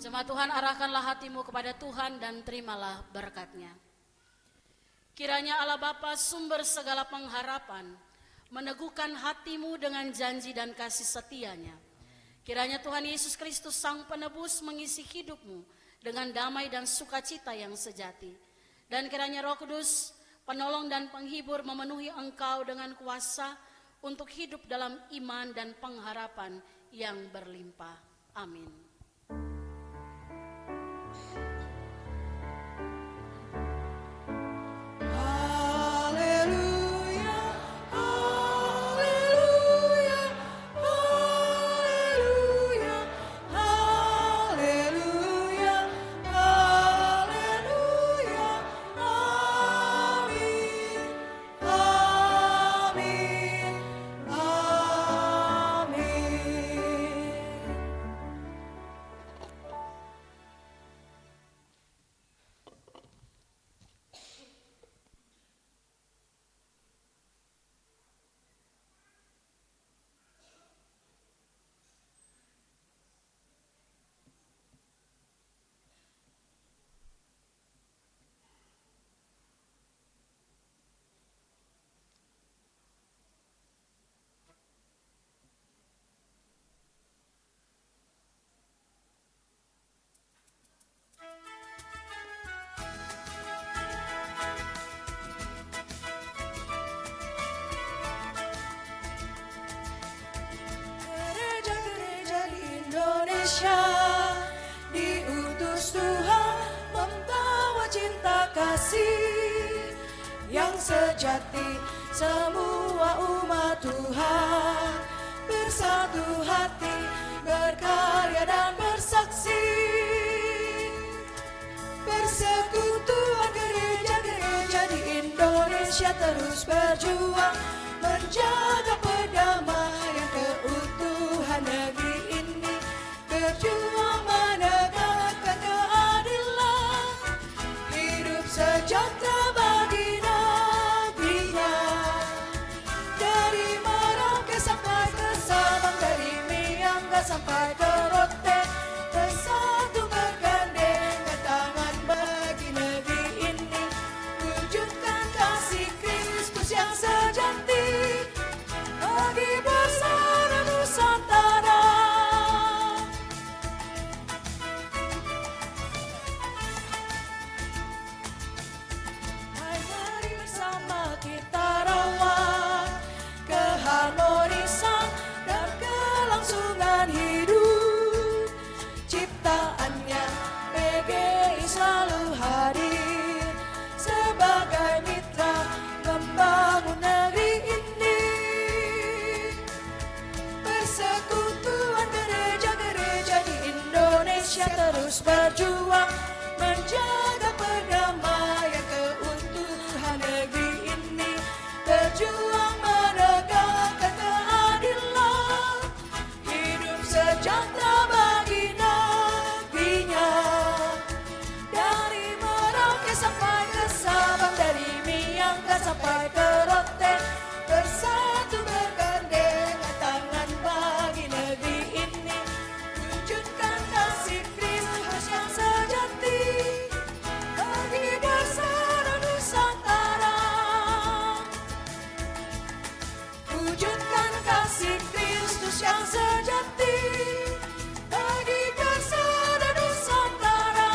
Jemaat Tuhan, arahkanlah hatimu kepada Tuhan dan terimalah berkat-Nya. Kiranya Allah Bapa sumber segala pengharapan meneguhkan hatimu dengan janji dan kasih setia-Nya. Kiranya Tuhan Yesus Kristus Sang Penebus mengisi hidupmu dengan damai dan sukacita yang sejati. Dan kiranya Roh Kudus, penolong dan penghibur, memenuhi engkau dengan kuasa untuk hidup dalam iman dan pengharapan yang berlimpah. Amin. Gereja-gereja di Indonesia diutus Tuhan membawa cinta kasih yang sejati. Semua umat Tuhan bersatu hati, berkarya dan bersaksi. Persekutuan gereja-gereja di Indonesia terus berjuang menjaga perdamaian, keutuhan negeri ini, berjuang menegakkan keadilan, hidup sejahtera bagi negerinya. Dari Merauke sampai ke Sabang, dari Miangas sampai ke Rote, bersatu bergandengan tangan bagi negeri ini, wujudkan kasih Kristus yang sejati bagi bangsa dan Nusantara. Mari bersama kita rawat keharmonisan dan kelangsungan hidup ciptaannya. PGI selalu hadir sebagai mitra membangun negeri ini. Persekutuan gereja-gereja di Indonesia terus berjuang menjaga perdamaian, keutuhan negeri ini, berjuang menegakkan keadilan, hidup sejahtera bagi negerinya. Dari Merauke sampai ke Sabang, dari Miangas sampai ke Rote, bersatu bergandengan tangan bagi negeri ini, wujudkan kasih Kristus yang sejati bagi bangsa dan Nusantara. Wujudkan kasih Kristus yang sejati bagi bangsa dan Nusantara.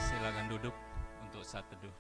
Silakan duduk untuk saat teduh.